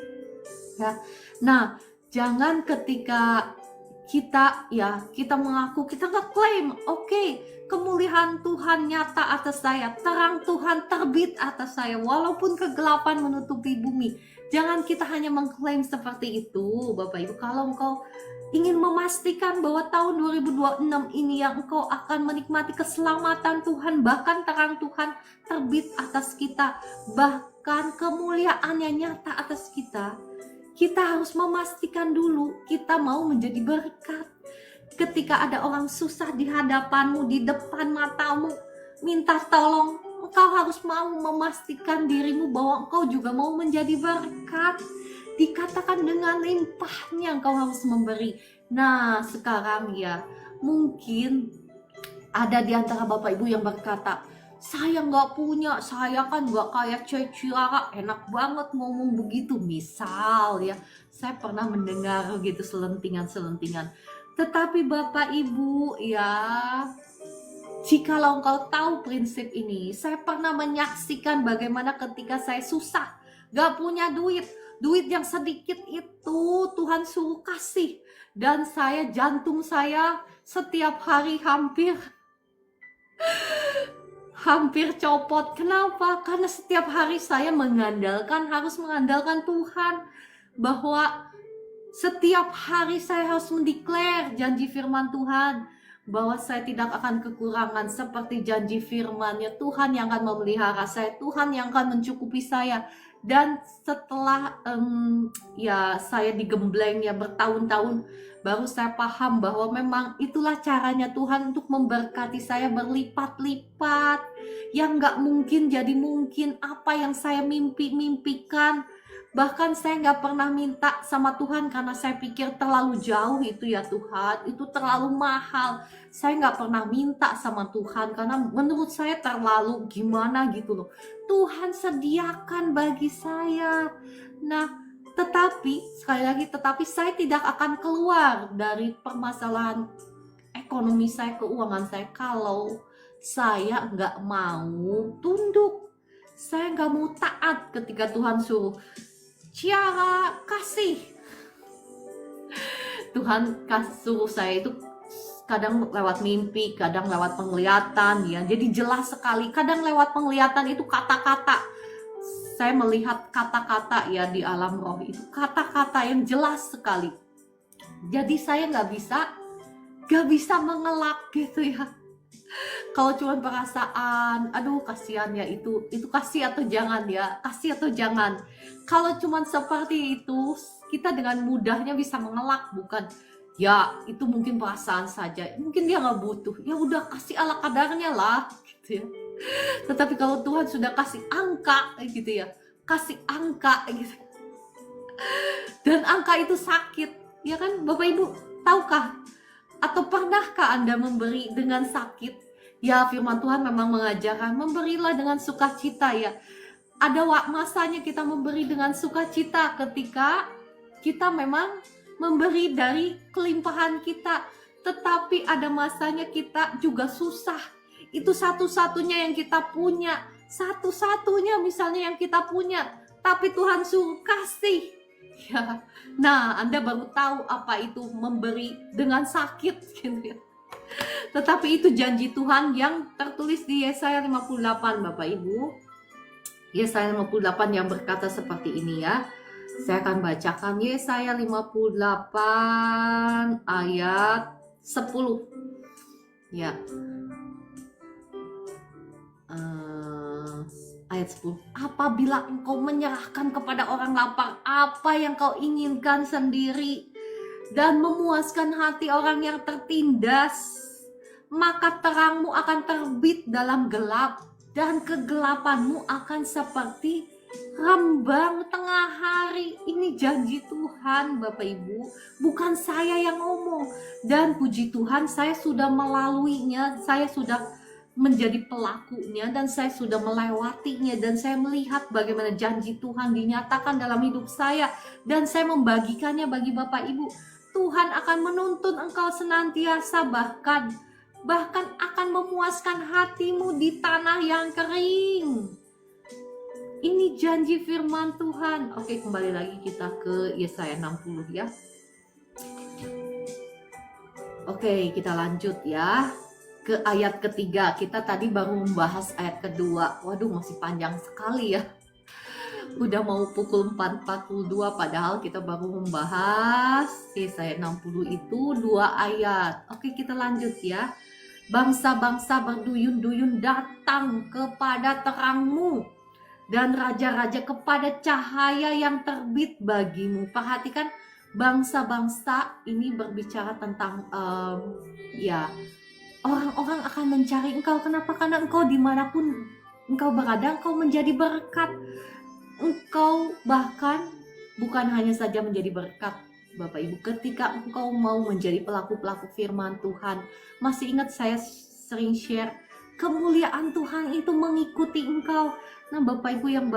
Ya. Nah, jangan ketika kita mengaku, kita ngeklaim, oke, kemuliaan Tuhan nyata atas saya, terang Tuhan terbit atas saya, walaupun kegelapan menutupi bumi. Jangan kita hanya mengklaim seperti itu, Bapak Ibu. Kalau engkau ingin memastikan bahwa tahun 2026 ini yang engkau akan menikmati keselamatan Tuhan, bahkan terang Tuhan terbit atas kita, bahkan kemuliaannya nyata atas kita, kita harus memastikan dulu kita mau menjadi berkat. Ketika ada orang susah di hadapanmu, di depan matamu, minta tolong, engkau harus mau memastikan dirimu bahwa engkau juga mau menjadi berkat. Dikatakan dengan limpahnya engkau harus memberi. Nah, sekarang ya, mungkin ada di antara Bapak Ibu yang berkata, saya nggak punya, saya kan nggak kayak Ciara, enak banget ngomong begitu. Misal ya, saya pernah mendengar gitu selentingan-selentingan. Tetapi Bapak Ibu ya, jikalau engkau tahu prinsip ini, saya pernah menyaksikan bagaimana ketika saya susah, gak punya duit yang sedikit itu Tuhan suruh kasih. Dan jantung saya setiap hari hampir copot. Kenapa? Karena setiap hari saya harus mengandalkan Tuhan. Bahwa setiap hari saya harus mendeklar janji firman Tuhan. Bahwa saya tidak akan kekurangan seperti janji firman-Nya. Tuhan yang akan memelihara saya, Tuhan yang akan mencukupi saya. Dan setelah saya digembleng ya bertahun-tahun, baru saya paham bahwa memang itulah caranya Tuhan untuk memberkati saya berlipat-lipat. Yang gak mungkin jadi mungkin, apa yang saya mimpikan. Bahkan saya gak pernah minta sama Tuhan karena saya pikir terlalu jauh itu ya Tuhan, itu terlalu mahal. Saya gak pernah minta sama Tuhan karena menurut saya terlalu gimana gitu loh. Tuhan sediakan bagi saya. Nah, sekali lagi, saya tidak akan keluar dari permasalahan ekonomi saya, keuangan saya, kalau saya gak mau tunduk. Saya gak mau taat ketika Tuhan suruh, Ciara kasih. Tuhan suruh saya itu kadang lewat mimpi, kadang lewat penglihatan ya. Jadi jelas sekali. Kadang lewat penglihatan itu kata-kata. Saya melihat kata-kata ya di alam roh itu. Kata-kata yang jelas sekali. Jadi saya gak bisa mengelak gitu ya. Kalau cuma perasaan, aduh kasihan ya, itu kasih atau jangan ya, kasih atau jangan. Kalau cuma seperti itu, kita dengan mudahnya bisa mengelak, bukan? Ya itu mungkin perasaan saja, mungkin dia nggak butuh, ya udah kasih ala kadarnya lah, gitu ya. Tetapi kalau Tuhan sudah kasih angka, gitu ya, kasih angka, gitu. Dan angka itu sakit, ya kan, Bapak Ibu, tahukah? Atau pernahkah Anda memberi dengan sakit? Ya, firman Tuhan memang mengajarkan, memberilah dengan sukacita ya. Ada masanya kita memberi dengan sukacita ketika kita memang memberi dari kelimpahan kita. Tetapi ada masanya kita juga susah. Itu satu-satunya yang kita punya. Satu-satunya misalnya yang kita punya. Tapi Tuhan suruh kasih. Ya. Nah, Anda baru tahu apa itu memberi dengan sakit gitu ya. Tetapi itu janji Tuhan yang tertulis di Yesaya 58 Bapak Ibu. Yesaya 58 yang berkata seperti ini ya. Saya akan bacakan Yesaya 58 ayat 10. Ya. Ayat 10. Apabila engkau menyerahkan kepada orang lapar apa yang kau inginkan sendiri dan memuaskan hati orang yang tertindas, maka terangmu akan terbit dalam gelap dan kegelapanmu akan seperti rembang tengah hari. Ini janji Tuhan Bapak Ibu, bukan saya yang ngomong. Dan puji Tuhan saya sudah melaluinya, saya sudah menjadi pelakunya dan saya sudah melewatinya, dan saya melihat bagaimana janji Tuhan dinyatakan dalam hidup saya dan saya membagikannya bagi Bapak Ibu. Tuhan akan menuntun engkau senantiasa, bahkan akan memuaskan hatimu di tanah yang kering. Ini janji firman Tuhan. Oke, kembali lagi kita ke Yesaya 60 ya. Oke, kita lanjut ya ke ayat ketiga. Kita tadi baru membahas ayat kedua. Waduh, masih panjang sekali ya. Udah mau pukul 4.42 padahal kita baru membahas Yesaya 60 itu 2 ayat. Oke, kita lanjut ya. Bangsa-bangsa berduyun-duyun datang kepada terangmu, dan raja-raja kepada cahaya yang terbit bagimu. Perhatikan, bangsa-bangsa ini berbicara tentang ya, orang-orang akan mencari engkau. Kenapa? Karena engkau dimanapun engkau berada, engkau menjadi berkat. Engkau bahkan bukan hanya saja menjadi berkat, Bapak Ibu, ketika engkau mau menjadi pelaku-pelaku firman Tuhan. Masih ingat saya sering share, kemuliaan Tuhan itu mengikuti engkau. Nah, Bapak Ibu yang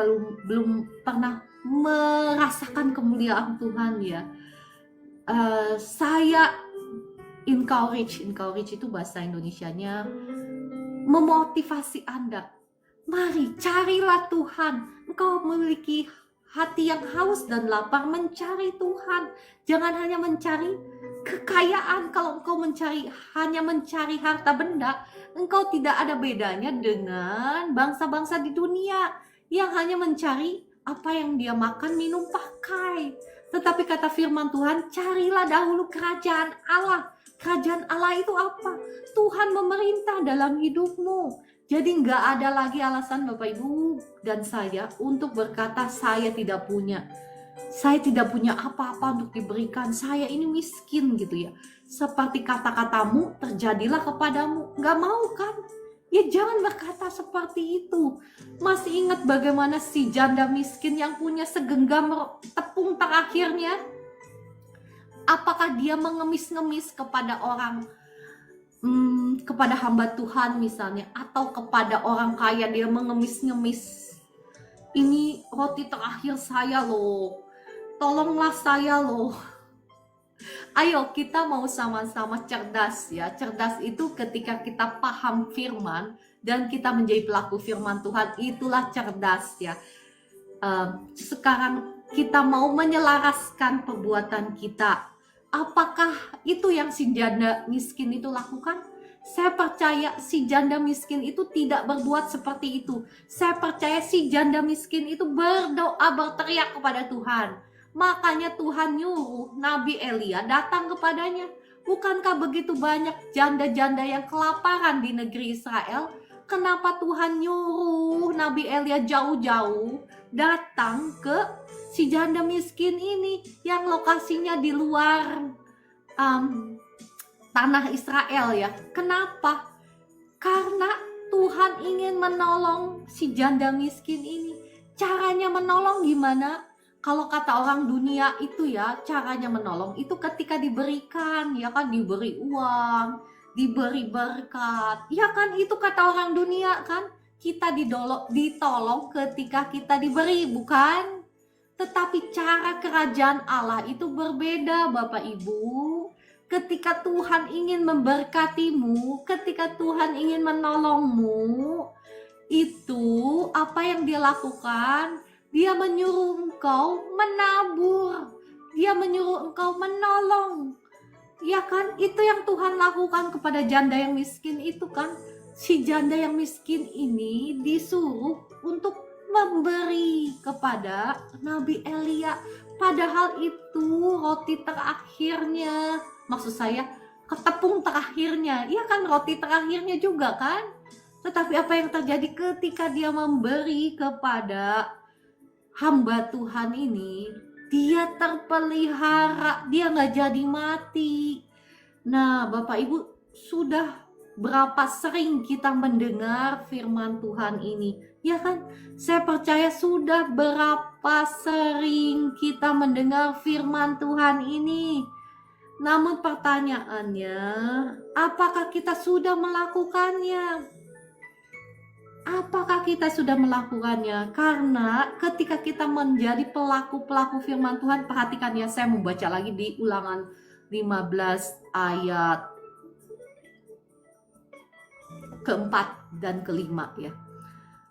belum pernah merasakan kemuliaan Tuhan ya, saya encourage itu bahasa Indonesianya memotivasi Anda. Mari carilah Tuhan. Engkau memiliki hati yang haus dan lapar, mencari Tuhan. Jangan hanya mencari kekayaan. Kalau engkau hanya mencari harta benda, engkau tidak ada bedanya dengan bangsa-bangsa di dunia yang hanya mencari apa yang dia makan, minum, pakai. Tetapi kata firman Tuhan, carilah dahulu kerajaan Allah. Kerajaan Allah itu apa? Tuhan memerintah dalam hidupmu. Jadi nggak ada lagi alasan Bapak Ibu dan saya untuk berkata saya tidak punya apa-apa untuk diberikan, saya ini miskin gitu ya. Seperti kata-katamu terjadilah kepadamu. Nggak mau kan? Ya jangan berkata seperti itu. Masih ingat bagaimana si janda miskin yang punya segenggam tepung terakhirnya? Apakah dia mengemis-ngemis kepada orang, kepada hamba Tuhan misalnya, atau kepada orang kaya dia mengemis-ngemis, ini roti terakhir saya loh, tolonglah saya loh. Ayo kita mau sama-sama cerdas ya. Cerdas itu ketika kita paham firman dan kita menjadi pelaku firman Tuhan, itulah cerdas ya. Sekarang kita mau menyelaraskan perbuatan kita. Apakah itu yang si janda miskin itu lakukan? Saya percaya si janda miskin itu tidak berbuat seperti itu. Saya percaya si janda miskin itu berdoa, berteriak kepada Tuhan. Makanya Tuhan nyuruh Nabi Elia datang kepadanya. Bukankah begitu banyak janda-janda yang kelaparan di negeri Israel? Kenapa Tuhan nyuruh Nabi Elia jauh-jauh datang ke si janda miskin ini yang lokasinya di luar tanah Israel ya? Kenapa? Karena Tuhan ingin menolong si janda miskin ini. Caranya menolong gimana? Kalau kata orang dunia itu ya, caranya menolong itu ketika diberikan, ya kan, diberi uang, diberi berkat, ya kan, itu kata orang dunia kan. Kita ditolong ketika kita diberi, bukan? Tetapi cara kerajaan Allah itu berbeda, Bapak Ibu. Ketika Tuhan ingin memberkatimu, ketika Tuhan ingin menolongmu, itu apa yang dia lakukan? Dia menyuruh engkau menabur. Dia menyuruh engkau menolong. Ya kan? Itu yang Tuhan lakukan kepada janda yang miskin itu kan. Si janda yang miskin ini disuruh untuk memberi kepada Nabi Elia. Padahal itu roti terakhirnya. Maksud saya, ketepung terakhirnya. Iya kan, roti terakhirnya juga kan. Tetapi apa yang terjadi ketika dia memberi kepada hamba Tuhan ini, dia terpelihara, dia nggak jadi mati. Nah, Bapak Ibu, sudah berapa sering kita mendengar firman Tuhan ini? Ya kan? Saya percaya sudah berapa sering kita mendengar firman Tuhan ini. Namun pertanyaannya, apakah kita sudah melakukannya? Apakah kita sudah melakukannya? Karena ketika kita menjadi pelaku-pelaku firman Tuhan, perhatikan ya, saya membaca lagi di Ulangan 15 ayat keempat dan kelima ya.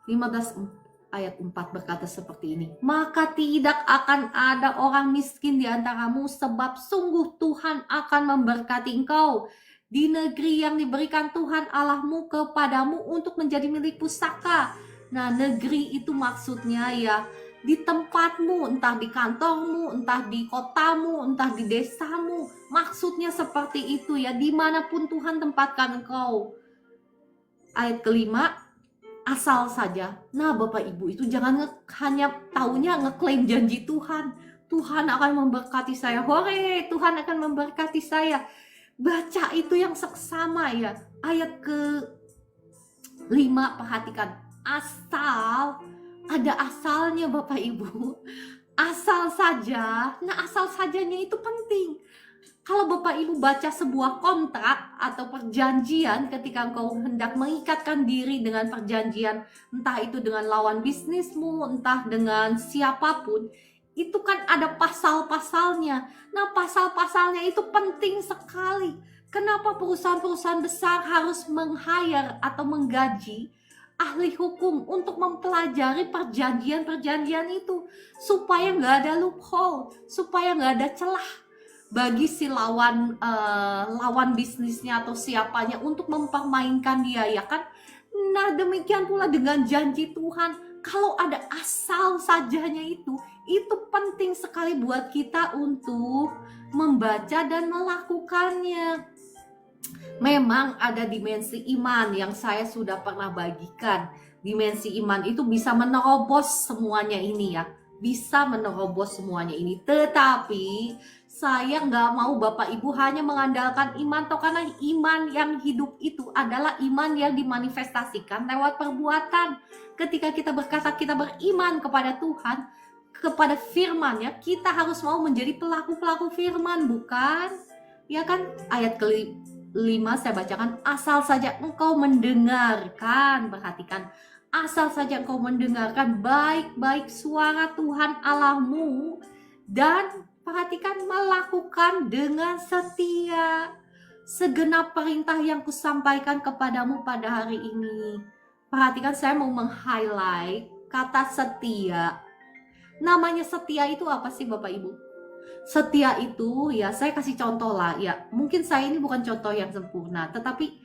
15 ayat 4 berkata seperti ini. Maka tidak akan ada orang miskin di antaramu, sebab sungguh Tuhan akan memberkati engkau di negeri yang diberikan Tuhan Allahmu kepadamu untuk menjadi milik pusaka. Nah, negeri itu maksudnya ya di tempatmu, entah di kantormu, entah di kotamu, entah di desamu. Maksudnya seperti itu ya, dimanapun Tuhan tempatkan engkau. Ayat kelima, asal saja. Nah, Bapak Ibu itu jangan hanya taunya ngeklaim janji Tuhan. Tuhan akan memberkati saya. Hore, Tuhan akan memberkati saya. Baca itu yang seksama ya. Ayat ke-5, perhatikan. Asal, ada asalnya Bapak Ibu. Asal saja. Nah, asal sajanya itu penting. Kalau Bapak Ibu baca sebuah kontrak atau perjanjian ketika engkau hendak mengikatkan diri dengan perjanjian, entah itu dengan lawan bisnismu, entah dengan siapapun, itu kan ada pasal-pasalnya. Nah, pasal-pasalnya itu penting sekali. Kenapa perusahaan-perusahaan besar harus meng-hire atau menggaji ahli hukum untuk mempelajari perjanjian-perjanjian itu, supaya nggak ada loophole, supaya nggak ada celah bagi si lawan bisnisnya atau siapanya untuk mempermainkan dia, ya kan? Nah, demikian pula dengan janji Tuhan. Kalau ada asal sajanya itu penting sekali buat kita untuk membaca dan melakukannya. Memang ada dimensi iman yang saya sudah pernah bagikan. Dimensi iman itu bisa menerobos semuanya ini ya, bisa menerobos semuanya ini. Tetapi saya nggak mau Bapak Ibu hanya mengandalkan iman, karena iman yang hidup itu adalah iman yang dimanifestasikan lewat perbuatan. Ketika kita berkata kita beriman kepada Tuhan, kepada firman-Nya, kita harus mau menjadi pelaku-pelaku firman, bukan? Ya kan? Ayat ke-5 saya bacakan, asal saja engkau mendengarkan, perhatikan, asal saja engkau mendengarkan baik-baik suara Tuhan Allahmu dan perhatikan melakukan dengan setia segenap perintah yang kusampaikan kepadamu pada hari ini. Perhatikan, saya mau meng-highlight kata setia. Namanya setia itu apa sih Bapak Ibu? Setia itu ya, saya kasih contoh lah ya. Mungkin saya ini bukan contoh yang sempurna, tetapi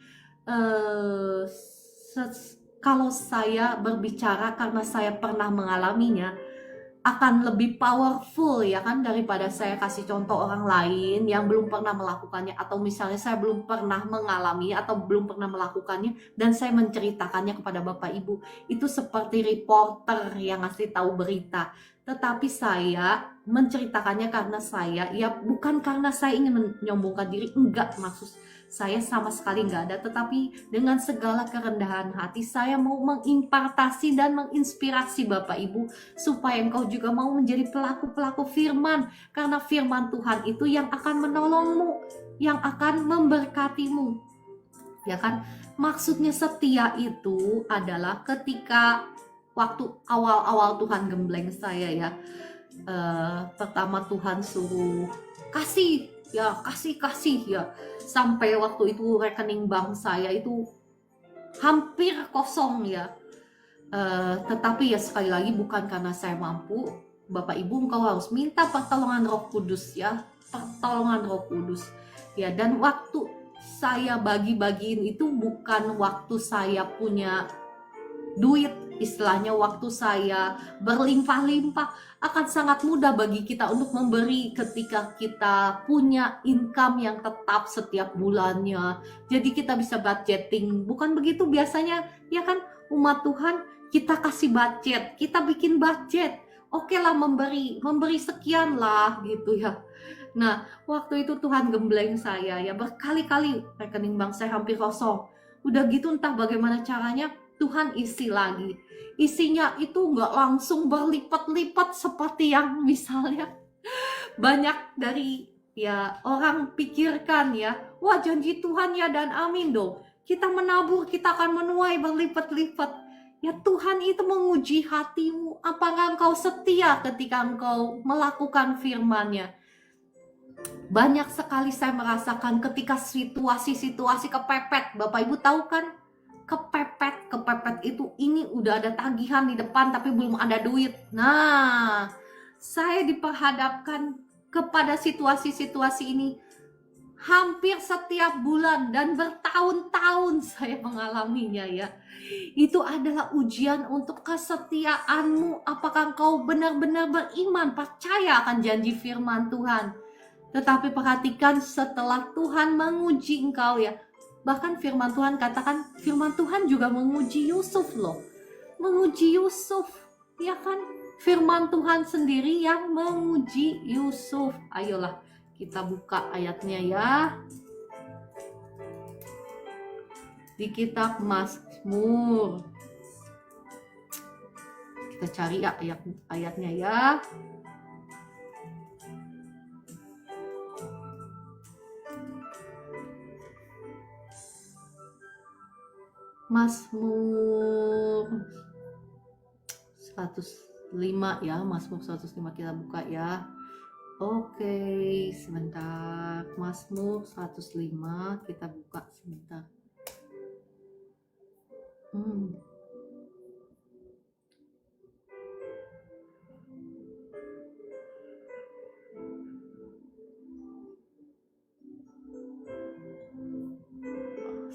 kalau saya berbicara karena saya pernah mengalaminya, akan lebih powerful ya kan, daripada saya kasih contoh orang lain yang belum pernah melakukannya, atau misalnya saya belum pernah mengalami atau belum pernah melakukannya dan saya menceritakannya kepada Bapak Ibu. Itu seperti reporter yang ngasih tahu berita, tetapi saya menceritakannya karena saya, ya bukan karena saya ingin menyombongkan diri, enggak, maksud saya sama sekali nggak ada, tetapi dengan segala kerendahan hati saya mau mengimpartasi dan menginspirasi Bapak Ibu supaya engkau juga mau menjadi pelaku-pelaku firman, karena firman Tuhan itu yang akan menolongmu, yang akan memberkatimu, ya kan? Maksudnya setia itu adalah ketika waktu awal-awal Tuhan gembleng saya ya, pertama Tuhan suruh kasih ya, sampai waktu itu rekening bank saya itu hampir kosong ya. Tetapi ya sekali lagi bukan karena saya mampu. Bapak Ibu, engkau harus minta pertolongan Roh Kudus ya, pertolongan Roh Kudus ya. Dan waktu saya bagi-bagiin itu bukan waktu saya punya duit, istilahnya waktu saya berlimpah-limpah. Akan sangat mudah bagi kita untuk memberi ketika kita punya income yang tetap setiap bulannya. Jadi kita bisa budgeting, bukan begitu biasanya ya kan, umat Tuhan, kita kasih budget, kita bikin budget. Oke lah, memberi sekian lah gitu ya. Nah, waktu itu Tuhan gembleng saya ya, berkali-kali rekening bank saya hampir kosong. Udah gitu entah bagaimana caranya Tuhan isi lagi. Isinya itu nggak langsung berlipat-lipat seperti yang misalnya banyak dari ya orang pikirkan ya. Wah, janji Tuhan ya dan amin dong. Kita menabur, kita akan menuai berlipat-lipat. Ya, Tuhan itu menguji hatimu. Apakah engkau setia ketika engkau melakukan firman-Nya? Banyak sekali saya merasakan ketika situasi-situasi kepepet. Bapak Ibu tahu kan? Kepepet itu ini udah ada tagihan di depan tapi belum ada duit. Nah, saya diperhadapkan kepada situasi-situasi ini hampir setiap bulan dan bertahun-tahun saya mengalaminya ya. Itu adalah ujian untuk kesetiaanmu. Apakah engkau benar-benar beriman, percaya akan janji firman Tuhan? Tetapi perhatikan setelah Tuhan menguji engkau ya. Bahkan firman Tuhan katakan, firman Tuhan juga menguji Yusuf loh. Menguji Yusuf, ya kan? Firman Tuhan sendiri yang menguji Yusuf. Ayolah kita buka ayatnya ya. Di kitab Mazmur. Kita cari ya ayatnya ya. Mazmur 105 ya, Mazmur 105 kita buka ya. Oke, sebentar. Mazmur 105 kita buka sebentar.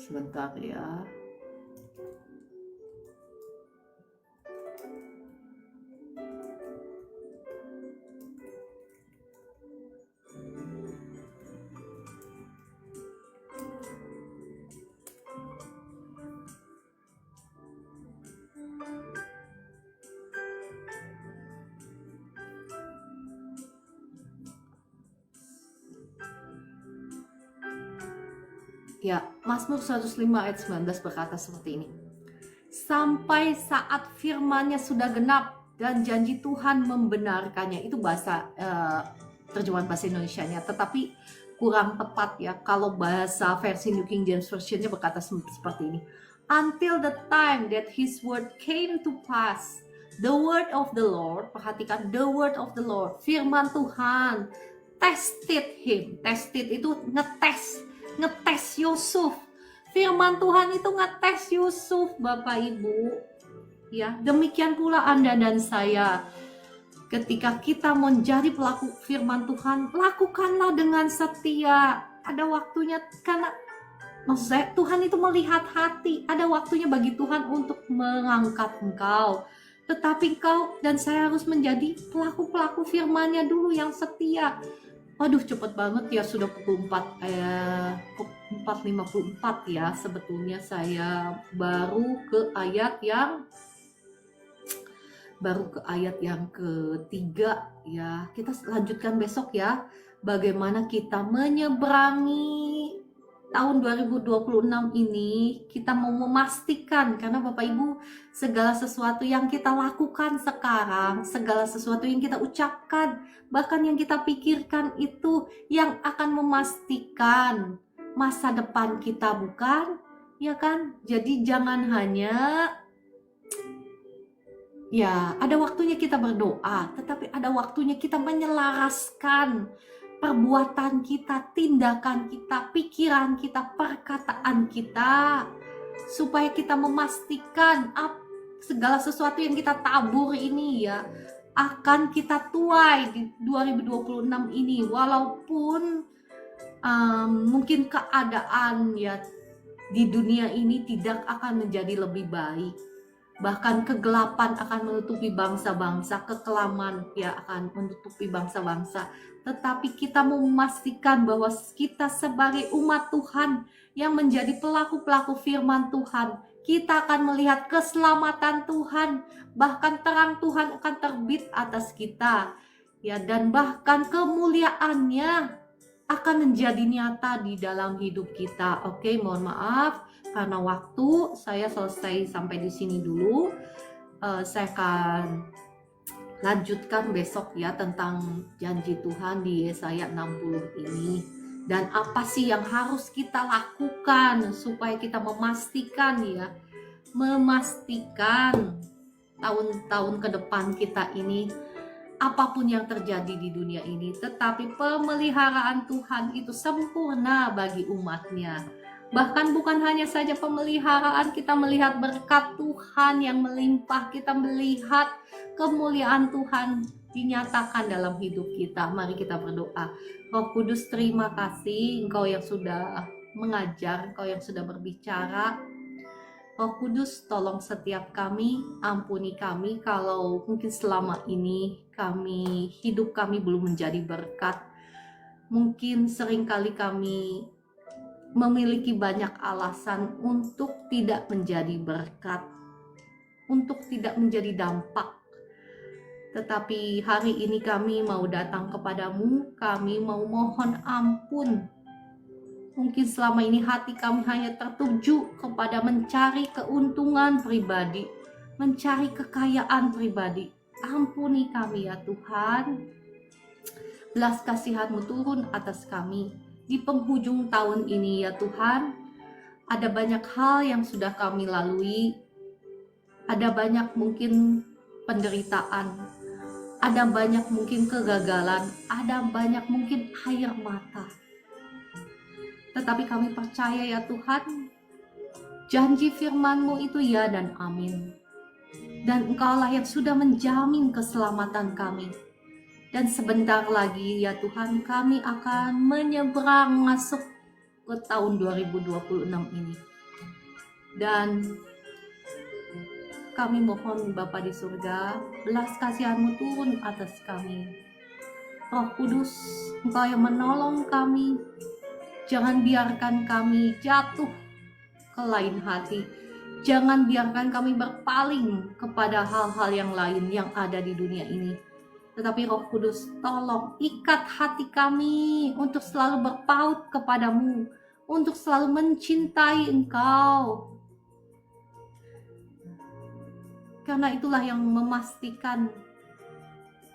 Sebentar ya. Ya, Mazmur 105 ayat 19 berkata seperti ini. Sampai saat firman-Nya sudah genap dan janji Tuhan membenarkannya. Itu bahasa terjemahan bahasa Indonesianya, tetapi kurang tepat ya. Kalau bahasa versi New King James Version-nya berkata seperti ini. Until the time that his word came to pass. The word of the Lord, perhatikan, the word of the Lord, firman Tuhan, tested him. Tested itu ngetes Yusuf. Firman Tuhan itu ngetes Yusuf, Bapak Ibu. Ya, demikian pula Anda dan saya. Ketika kita menjadi pelaku firman Tuhan, lakukanlah dengan setia. Ada waktunya, karena maksud saya Tuhan itu melihat hati. Ada waktunya bagi Tuhan untuk mengangkat engkau. Tetapi engkau dan saya harus menjadi pelaku-pelaku firman-Nya dulu yang setia. Waduh, cepet banget ya, sudah pukul 4.54 ya. Sebetulnya saya baru ke ayat yang ketiga ya. Kita lanjutkan besok ya. Bagaimana kita menyeberangi tahun 2026 ini. Kita mau memastikan, karena Bapak Ibu, segala sesuatu yang kita lakukan sekarang, segala sesuatu yang kita ucapkan, bahkan yang kita pikirkan itu yang akan memastikan masa depan kita, bukan? Ya kan? Jadi jangan hanya ya ada waktunya kita berdoa, tetapi ada waktunya kita menyelaraskan perbuatan kita, tindakan kita, pikiran kita, perkataan kita, supaya kita memastikan segala sesuatu yang kita tabur ini ya akan kita tuai di 2026 ini. Walaupun mungkin keadaan ya di dunia ini tidak akan menjadi lebih baik, bahkan kegelapan akan menutupi bangsa-bangsa, kekelaman ya akan menutupi bangsa-bangsa. Tetapi kita mau memastikan bahwa kita sebagai umat Tuhan yang menjadi pelaku-pelaku firman Tuhan, kita akan melihat keselamatan Tuhan, bahkan terang Tuhan akan terbit atas kita ya, dan bahkan kemuliaannya akan menjadi nyata di dalam hidup kita. Oke, mohon maaf karena waktu saya selesai sampai di sini dulu. Saya akan lanjutkan besok ya tentang janji Tuhan di Yesaya 60 ini. Dan apa sih yang harus kita lakukan supaya kita memastikan tahun-tahun ke depan kita ini apapun yang terjadi di dunia ini, tetapi pemeliharaan Tuhan itu sempurna bagi umatnya. Bahkan bukan hanya saja pemeliharaan, kita melihat berkat Tuhan yang melimpah, kita melihat kemuliaan Tuhan dinyatakan dalam hidup kita. Mari kita berdoa. Roh Kudus, terima kasih Engkau yang sudah mengajar, Engkau yang sudah berbicara. Roh Kudus, tolong setiap kami, ampuni kami kalau mungkin selama ini hidup kami belum menjadi berkat. Mungkin seringkali kami memiliki banyak alasan untuk tidak menjadi berkat, untuk tidak menjadi dampak. Tetapi hari ini kami mau datang kepadamu, kami mau mohon ampun. Mungkin selama ini hati kami hanya tertuju kepada mencari keuntungan pribadi, mencari kekayaan pribadi. Ampuni kami ya Tuhan. Belas kasihan-Mu turun atas kami. Di penghujung tahun ini ya Tuhan, ada banyak hal yang sudah kami lalui. Ada banyak mungkin penderitaan, ada banyak mungkin kegagalan, ada banyak mungkin air mata. Tetapi kami percaya ya Tuhan, janji firman-Mu itu ya dan amin. Dan Engkaulah yang sudah menjamin keselamatan kami. Dan sebentar lagi ya Tuhan, kami akan menyeberang masuk ke tahun 2026 ini. Dan kami mohon Bapa di surga, belas kasihan-Mu turun atas kami. Roh Kudus, Engkau yang menolong kami. Jangan biarkan kami jatuh ke lain hati. Jangan biarkan kami berpaling kepada hal-hal yang lain yang ada di dunia ini. Tetapi Roh Kudus, tolong ikat hati kami untuk selalu berpaut kepadamu, untuk selalu mencintai Engkau. Karena itulah yang memastikan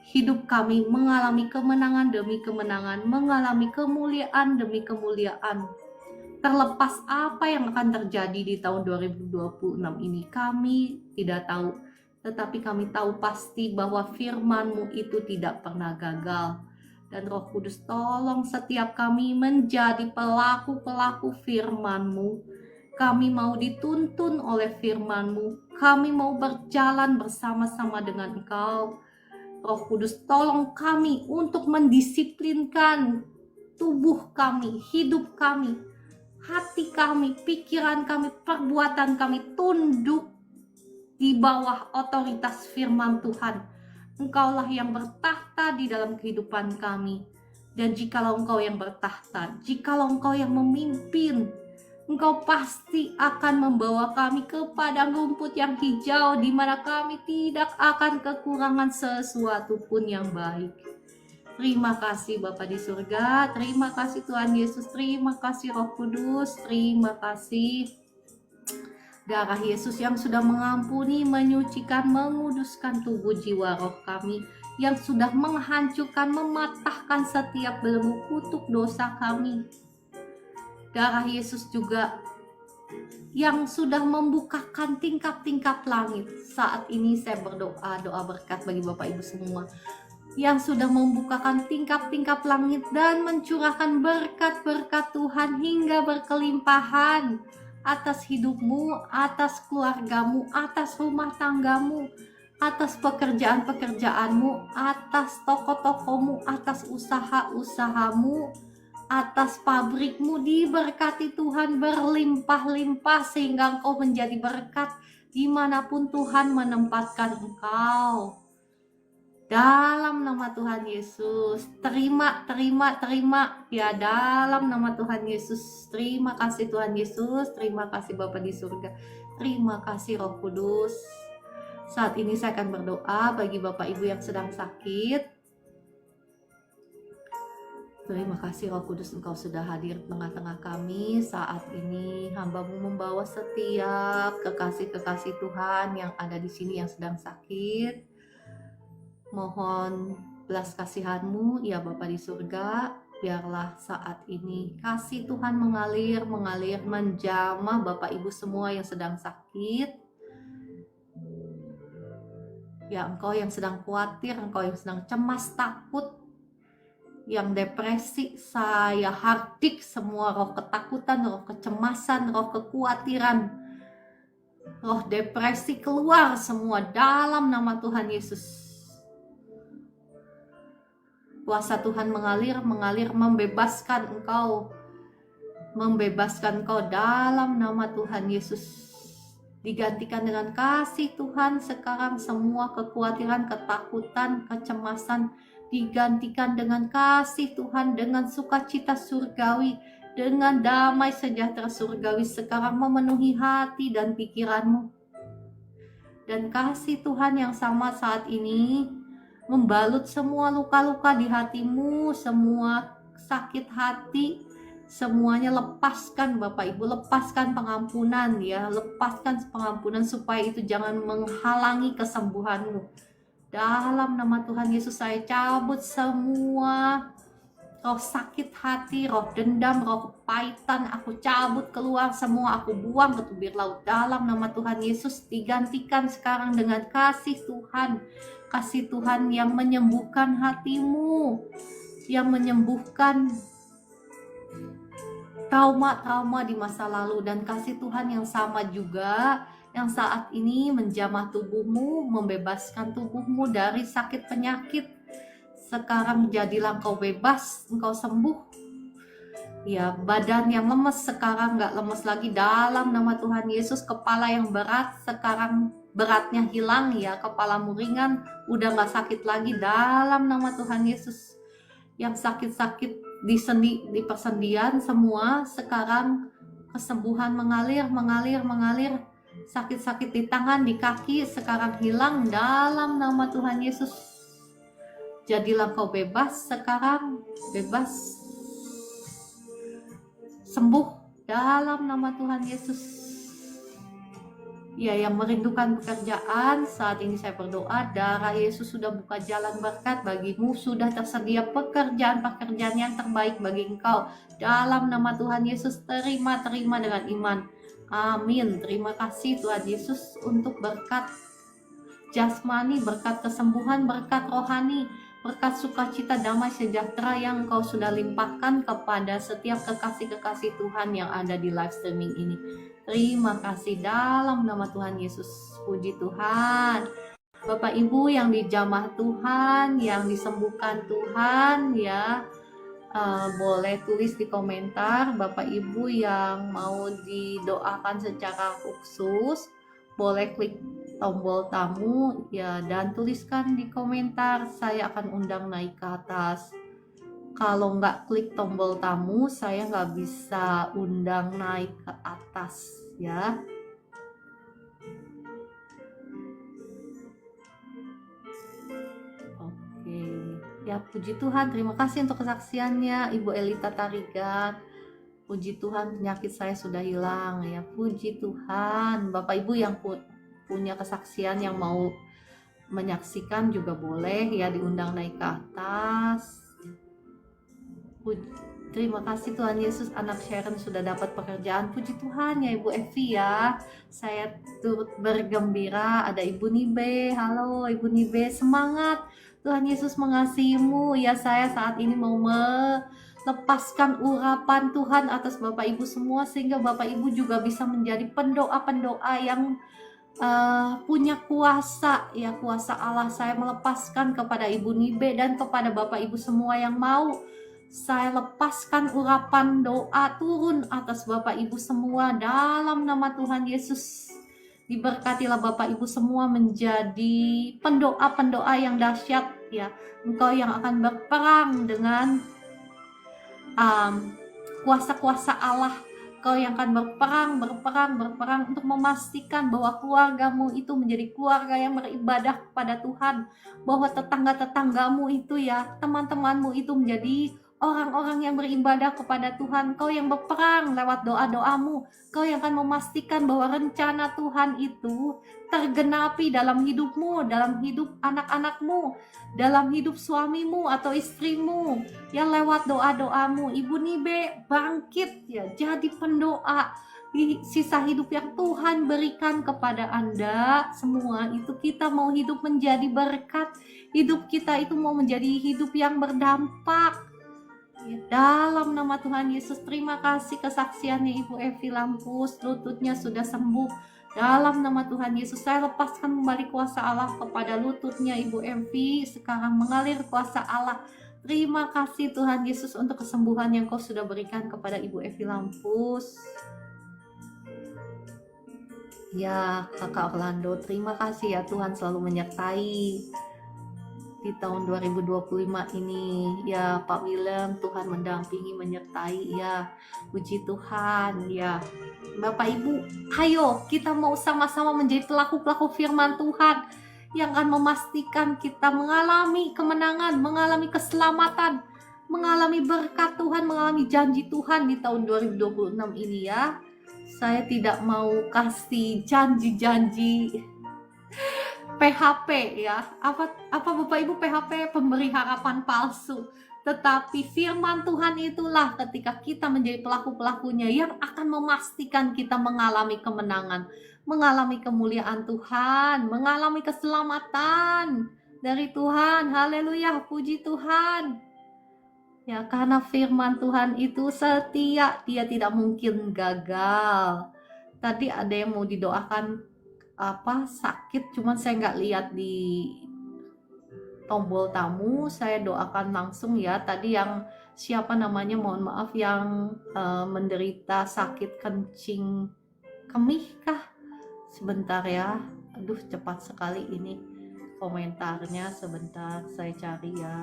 hidup kami mengalami kemenangan demi kemenangan, mengalami kemuliaan demi kemuliaan. Terlepas apa yang akan terjadi di tahun 2026 ini, kami tidak tahu. Tetapi kami tahu pasti bahwa firman-Mu itu tidak pernah gagal. Dan Roh Kudus, tolong setiap kami menjadi pelaku-pelaku firman-Mu. Kami mau dituntun oleh firman-Mu. Kami mau berjalan bersama-sama dengan Engkau. Roh Kudus, tolong kami untuk mendisiplinkan tubuh kami, hidup kami, hati kami, pikiran kami, perbuatan kami tunduk di bawah otoritas firman Tuhan. Engkaulah yang bertahta di dalam kehidupan kami. Dan jikalau Engkau yang bertahta, jikalau Engkau yang memimpin, Engkau pasti akan membawa kami ke padang rumput yang hijau, di mana kami tidak akan kekurangan sesuatu pun yang baik. Terima kasih Bapa di surga, terima kasih Tuhan Yesus, terima kasih Roh Kudus, terima kasih darah Yesus yang sudah mengampuni, menyucikan, menguduskan tubuh jiwa roh kami, yang sudah menghancurkan, mematahkan setiap belenggu kutuk dosa kami. Darah Yesus juga yang sudah membukakan tingkap-tingkap langit. Saat ini saya berdoa, doa berkat bagi Bapak Ibu semua, yang sudah membukakan tingkap-tingkap langit dan mencurahkan berkat-berkat Tuhan hingga berkelimpahan atas hidupmu, atas keluargamu, atas rumah tanggamu, atas pekerjaan-pekerjaanmu, atas toko-tokomu, atas usaha-usahamu, atas pabrikmu. Diberkati Tuhan berlimpah-limpah sehingga engkau menjadi berkat dimanapun Tuhan menempatkan engkau. Dalam nama Tuhan Yesus, terima ya, dalam nama Tuhan Yesus. Terima kasih Tuhan Yesus, terima kasih Bapa di surga, terima kasih Roh Kudus. Saat ini saya akan berdoa bagi Bapak Ibu yang sedang sakit. Terima kasih Roh Kudus, Engkau sudah hadir tengah-tengah kami saat ini. Hamba-Mu membawa setiap kekasih-kekasih Tuhan yang ada di sini yang sedang sakit. Mohon belas kasihan-Mu ya Bapa di surga. Biarlah saat ini kasih Tuhan mengalir menjamah Bapak Ibu semua yang sedang sakit. Ya, engkau yang sedang khawatir, engkau yang sedang cemas, takut, yang depresi, saya hardik semua roh ketakutan, roh kecemasan, roh kekhawatiran, roh depresi keluar semua dalam nama Tuhan Yesus. Kuasa Tuhan mengalir, membebaskan engkau dalam nama Tuhan Yesus. Digantikan dengan kasih Tuhan sekarang, semua kekhawatiran, ketakutan, kecemasan digantikan dengan kasih Tuhan, dengan sukacita surgawi, dengan damai sejahtera surgawi sekarang memenuhi hati dan pikiranmu. Dan kasih Tuhan yang sama saat ini membalut semua luka-luka di hatimu, semua sakit hati, semuanya lepaskan Bapak Ibu, lepaskan pengampunan ya, lepaskan pengampunan supaya itu jangan menghalangi kesembuhanmu. Dalam nama Tuhan Yesus saya cabut semua roh sakit hati, roh dendam, roh kepahitan, aku cabut keluar semua, aku buang ke tubir laut. Dalam nama Tuhan Yesus digantikan sekarang dengan kasih Tuhan yang menyembuhkan hatimu, yang menyembuhkan trauma-trauma di masa lalu, dan kasih Tuhan yang sama juga yang saat ini menjamah tubuhmu, membebaskan tubuhmu dari sakit penyakit. Sekarang jadilah engkau bebas, engkau sembuh. Ya, badan yang lemes sekarang gak lemes lagi dalam nama Tuhan Yesus. Kepala yang berat sekarang beratnya hilang ya, kepalamu ringan, udah gak sakit lagi dalam nama Tuhan Yesus. Yang sakit-sakit di persendian semua sekarang kesembuhan mengalir. Sakit-sakit di tangan, di kaki sekarang hilang dalam nama Tuhan Yesus. Jadilah kau bebas sekarang, bebas, sembuh dalam nama Tuhan Yesus. Ya, yang merindukan pekerjaan, saat ini saya berdoa, darah Yesus sudah buka jalan berkat bagimu, sudah tersedia pekerjaan-pekerjaan yang terbaik bagi engkau. Dalam nama Tuhan Yesus, terima dengan iman. Amin. Terima kasih Tuhan Yesus untuk berkat jasmani, berkat kesembuhan, berkat rohani, berkat sukacita, damai sejahtera yang engkau sudah limpahkan kepada setiap kekasih-kekasih Tuhan yang ada di live streaming ini. Terima kasih dalam nama Tuhan Yesus. Puji Tuhan. Bapak Ibu yang dijamah Tuhan, yang disembuhkan Tuhan ya, boleh tulis di komentar. Bapak Ibu yang mau didoakan secara khusus, boleh klik tombol tamu ya, dan tuliskan di komentar, saya akan undang naik ke atas. Kalau nggak klik tombol tamu, saya nggak bisa undang naik ke atas ya. Oke ya, puji Tuhan. Terima kasih untuk kesaksiannya Ibu Elita Tarigan. Puji Tuhan, penyakit saya sudah hilang ya. Puji Tuhan. Bapak Ibu yang punya kesaksian yang mau menyaksikan juga boleh ya, diundang naik ke atas. Terima kasih Tuhan Yesus, anak Sharon sudah dapat pekerjaan. Puji Tuhan ya Ibu Evi ya. Saya turut bergembira. Ada Ibu Nibe. Halo Ibu Nibe, semangat. Tuhan Yesus mengasihimu ya. Saya saat ini mau melepaskan urapan Tuhan atas Bapak Ibu semua, sehingga Bapak Ibu juga bisa menjadi pendoa-pendoa yang punya kuasa ya, kuasa Allah. Saya melepaskan kepada Ibu Nibe dan kepada Bapak Ibu semua yang mau, saya lepaskan urapan doa turun atas Bapak Ibu semua dalam nama Tuhan Yesus. Diberkatilah Bapak Ibu semua menjadi pendoa-pendoa yang dahsyat ya. Engkau yang akan berperang dengan kuasa-kuasa Allah. Kau yang akan berperang untuk memastikan bahwa keluargamu itu menjadi keluarga yang beribadah kepada Tuhan, bahwa tetangga-tetanggamu itu ya, teman-temanmu itu menjadi orang-orang yang beribadah kepada Tuhan. Kau yang berperang lewat doa-doamu. Kau yang akan memastikan bahwa rencana Tuhan itu tergenapi dalam hidupmu, dalam hidup anak-anakmu, dalam hidup suamimu atau istrimu, yang lewat doa-doamu. Ibu Nibe bangkit ya, jadi pendoa sisa hidup yang Tuhan berikan kepada Anda semua itu, kita mau hidup menjadi berkat, hidup kita itu mau menjadi hidup yang berdampak. Ya, dalam nama Tuhan Yesus, terima kasih kesaksiannya Ibu Evi Lampus, lututnya sudah sembuh. Dalam nama Tuhan Yesus, saya lepaskan kembali kuasa Allah kepada lututnya Ibu Evi, sekarang mengalir kuasa Allah. Terima kasih Tuhan Yesus untuk kesembuhan yang Kau sudah berikan kepada Ibu Evi Lampus. Ya, Kakak Orlando, terima kasih ya, Tuhan selalu menyertai di tahun 2025 ini. Ya, Pak William, Tuhan mendampingi, menyertai ya. Puji Tuhan ya. Bapak Ibu, ayo kita mau sama-sama menjadi pelaku-pelaku firman Tuhan yang akan memastikan kita mengalami kemenangan, mengalami keselamatan, mengalami berkat Tuhan, mengalami janji Tuhan di tahun 2026 ini ya. Saya tidak mau kasih janji-janji PHP ya. Apa Bapak Ibu, PHP pemberi harapan palsu. Tetapi firman Tuhan itulah ketika kita menjadi pelaku-pelakunya yang akan memastikan kita mengalami kemenangan, mengalami kemuliaan Tuhan, mengalami keselamatan dari Tuhan. Haleluya, puji Tuhan. Ya, karena firman Tuhan itu setia, dia tidak mungkin gagal. Tadi ada yang mau didoakan sakit, cuman saya nggak lihat di tombol tamu. Saya doakan langsung ya. Tadi yang siapa namanya, mohon maaf, yang menderita sakit kencing kemih kah? Sebentar ya. Aduh, cepat sekali ini komentarnya. Sebentar saya cari ya.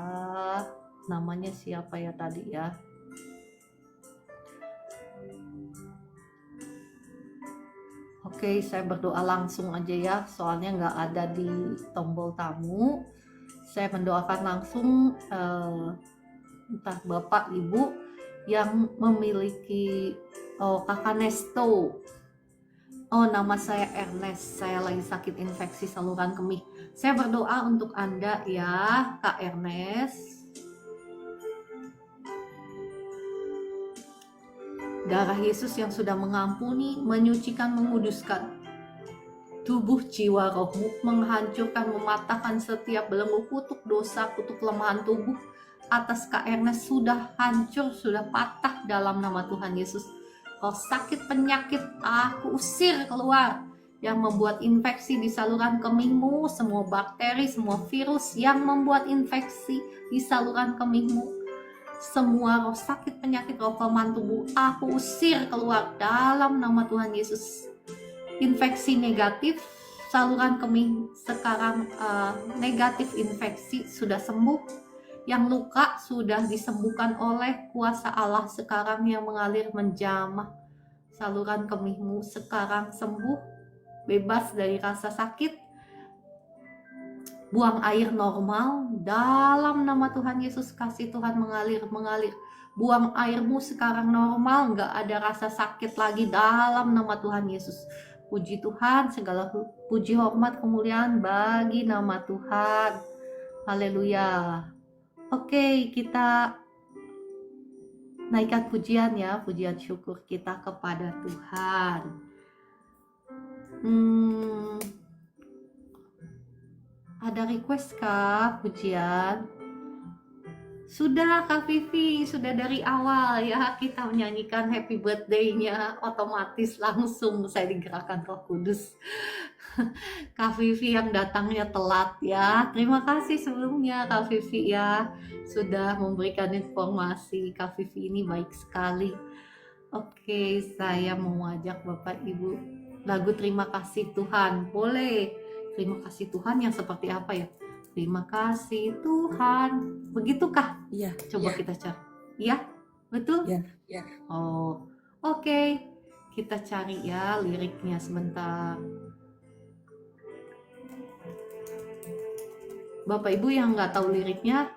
Namanya siapa ya tadi ya? Oke, saya berdoa langsung aja ya, soalnya nggak ada di tombol tamu. Saya mendoakan langsung entah Bapak Ibu yang memiliki Kakak Nesto. Nama saya Ernest, saya lagi sakit infeksi saluran kemih. Saya berdoa untuk Anda ya, Kak Ernest. Darah Yesus yang sudah mengampuni, menyucikan, menguduskan tubuh, jiwa, rohmu, menghancurkan, mematahkan setiap belenggu, kutuk dosa, kutuk kelemahan tubuh atas Kak Ernest sudah hancur, sudah patah dalam nama Tuhan Yesus. Kalau sakit penyakit, aku usir keluar yang membuat infeksi di saluran kemihmu, semua bakteri, semua virus yang membuat infeksi di saluran kemihmu, semua roh sakit, penyakit, roh kelemahan tubuh, aku usir keluar dalam nama Tuhan Yesus. Infeksi negatif saluran kemih sekarang negatif, infeksi sudah sembuh. Yang luka sudah disembuhkan oleh kuasa Allah sekarang yang mengalir menjamah. Saluran kemihmu sekarang sembuh, bebas dari rasa sakit. Buang air normal dalam nama Tuhan Yesus. Kasih Tuhan mengalir. Buang airmu sekarang normal, gak ada rasa sakit lagi dalam nama Tuhan Yesus. Puji Tuhan, segala puji, hormat, kemuliaan bagi nama Tuhan. Haleluya. Oke, kita naikkan pujian ya, pujian syukur kita kepada Tuhan. Ada request kah pujian? Sudah Kak Vivi, sudah dari awal ya kita menyanyikan happy birthday-nya, otomatis langsung saya digerakkan Roh Kudus. Kak Vivi yang datangnya telat ya. Terima kasih sebelumnya Kak Vivi ya, sudah memberikan informasi. Kak Vivi ini baik sekali. Oke, saya mau ajak Bapak Ibu lagu Terima Kasih Tuhan. Boleh? Terima kasih Tuhan yang seperti apa ya? Terima kasih Tuhan. Begitukah? Iya. Coba kita cari. Iya? Betul? Iya. Oh, oke. Kita cari ya liriknya sebentar. Bapak Ibu yang nggak tahu liriknya,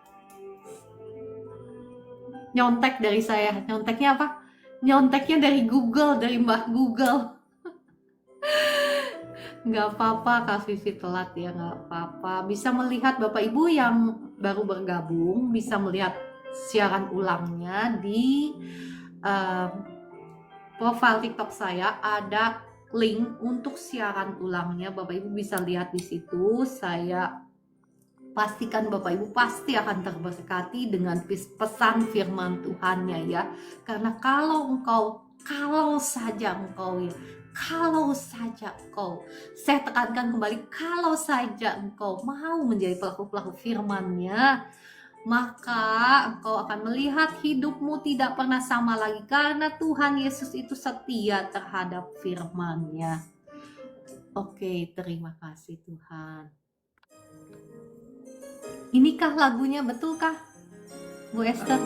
nyontek dari saya. Nyonteknya apa? Nyonteknya dari Google, dari Mbah Google. Nggak apa-apa Kak Vivi telat ya, nggak apa-apa. Bisa melihat Bapak Ibu yang baru bergabung, bisa melihat siaran ulangnya di profile TikTok saya ada link untuk siaran ulangnya. Bapak Ibu bisa lihat di situ. Saya pastikan Bapak Ibu pasti akan terberkati dengan pesan firman Tuhannya ya. Karena kalau saja engkau, saya tekankan kembali, kalau saja engkau mau menjadi pelaku-pelaku firman-Nya, maka engkau akan melihat hidupmu tidak pernah sama lagi, karena Tuhan Yesus itu setia terhadap firman-Nya. Oke, terima kasih Tuhan. Inikah lagunya, betulkah Bu Esther?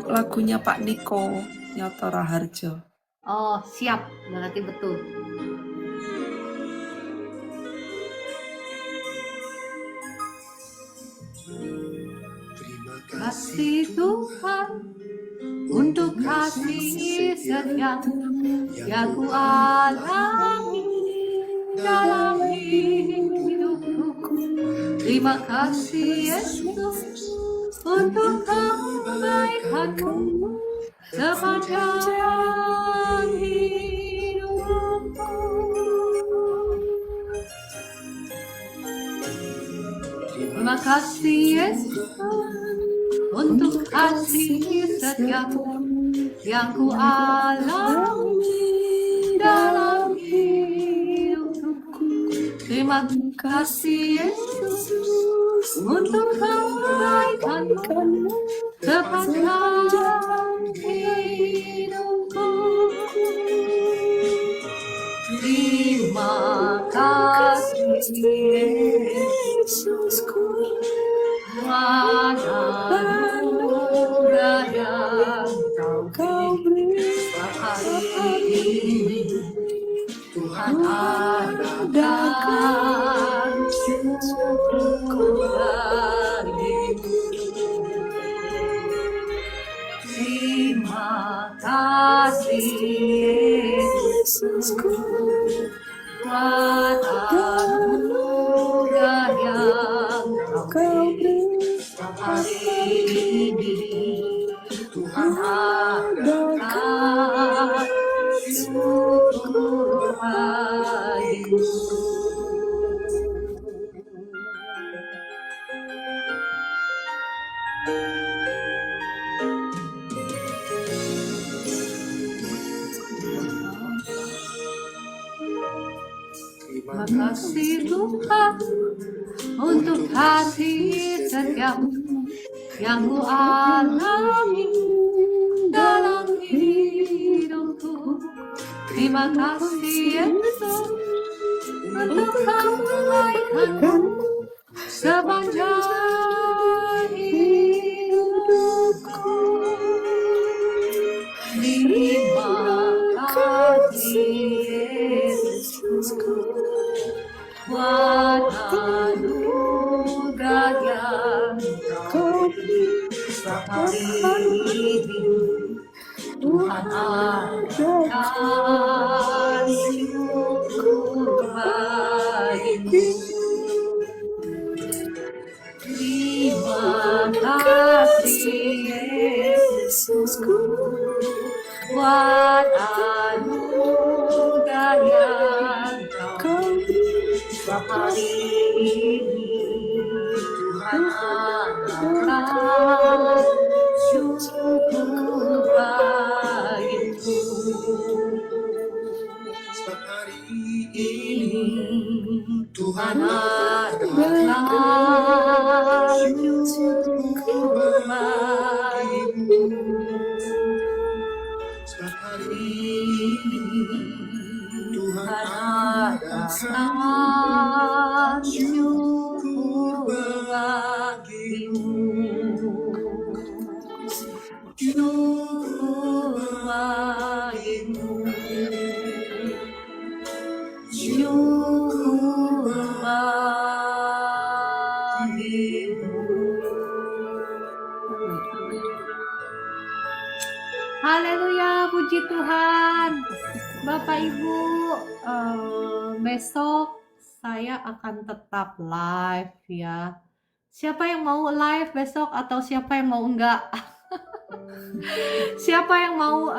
Lagunya Pak Niko Nyoto Raharjo. Oh siap, berarti betul. Terima Kasih Tuhan untuk kasih setiamu yang ku alami dalam hidupku. Terima kasih Yesus untuk kebaikanmu sepanjang hidupku. Terima kasih Yesus untuk kasih setiamu yang ku alami dalam hidupku. Terima kasih Yesus untuk kebaikanmu sepanjang hidupku. Terima kasih Yesusku, anugerah yang Kau beri hari ini. Tuhan adakan syukur bagimu. Terima kasih Yesusku, buat anugerah yang Kau beri hari ini. Tuhan adakan syukur bagimu. Terima kasih Tuhan untuk kasih setiamu yang ku alami dalam hidupku. Terima kasih Yesus untuk kebaikanmu sepanjang hidupku. Terima kasih Yesusku, buat anugerah yang Kau beri hari ini. Tuhan adakan syukur bagimu. Terima kasih Yesusku, buat anugerah yang Kau beri hari ini. Tuhan adakan syukur bagimu. Sebab hari ini Tuhan adakan syukur bagimu. sebab hari Tuhan adakan syukur bagimu. Syukur bagimu. Syukur bagimu. Haleluya, puji Tuhan. Bapak Ibu, besok saya akan tetap live ya. Siapa yang mau live besok atau siapa yang mau enggak? Siapa yang mau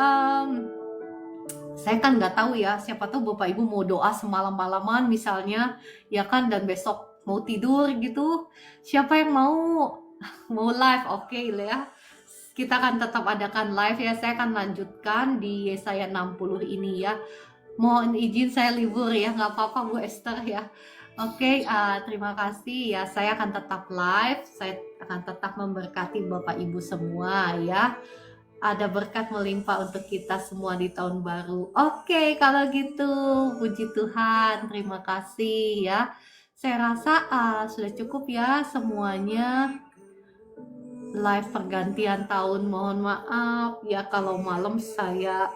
saya kan nggak tahu ya, siapa tahu Bapak Ibu mau doa semalam-malaman misalnya, ya kan, dan besok mau tidur gitu. Siapa yang mau live? Oke lah ya. Kita akan tetap adakan live ya. Saya akan lanjutkan di Yesaya 60 ini ya. Mohon izin saya libur ya, nggak apa-apa Bu Esther ya. Oke, terima kasih ya. Saya akan tetap live. Saya akan tetap memberkati Bapak Ibu semua ya. Ada berkat melimpah untuk kita semua di tahun baru. Oke, kalau gitu, puji Tuhan, terima kasih ya. Saya rasa sudah cukup ya semuanya. Live pergantian tahun, mohon maaf ya kalau malam saya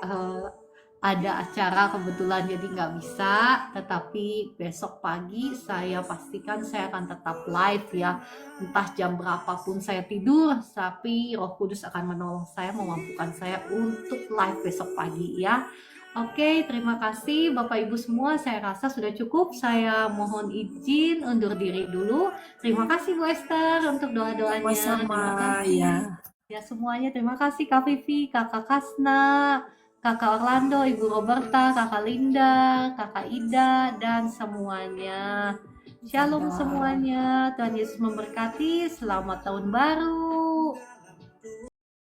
ada acara kebetulan jadi nggak bisa, tetapi besok pagi saya pastikan saya akan tetap live ya, entah jam berapapun saya tidur, tapi Roh Kudus akan menolong saya, memampukan saya untuk live besok pagi ya. Oke, terima kasih Bapak Ibu semua, saya rasa sudah cukup. Saya mohon izin undur diri dulu. Terima kasih Bu Esther untuk doa-doanya. Sama-sama Terima kasih. ya. Ya semuanya, terima kasih Kak Vivi, Kakak Kasna, Kakak Orlando, Ibu Roberta, Kakak Linda, Kakak Ida, dan semuanya. Shalom Dadah. semuanya, Tuhan Yesus memberkati, selamat tahun baru.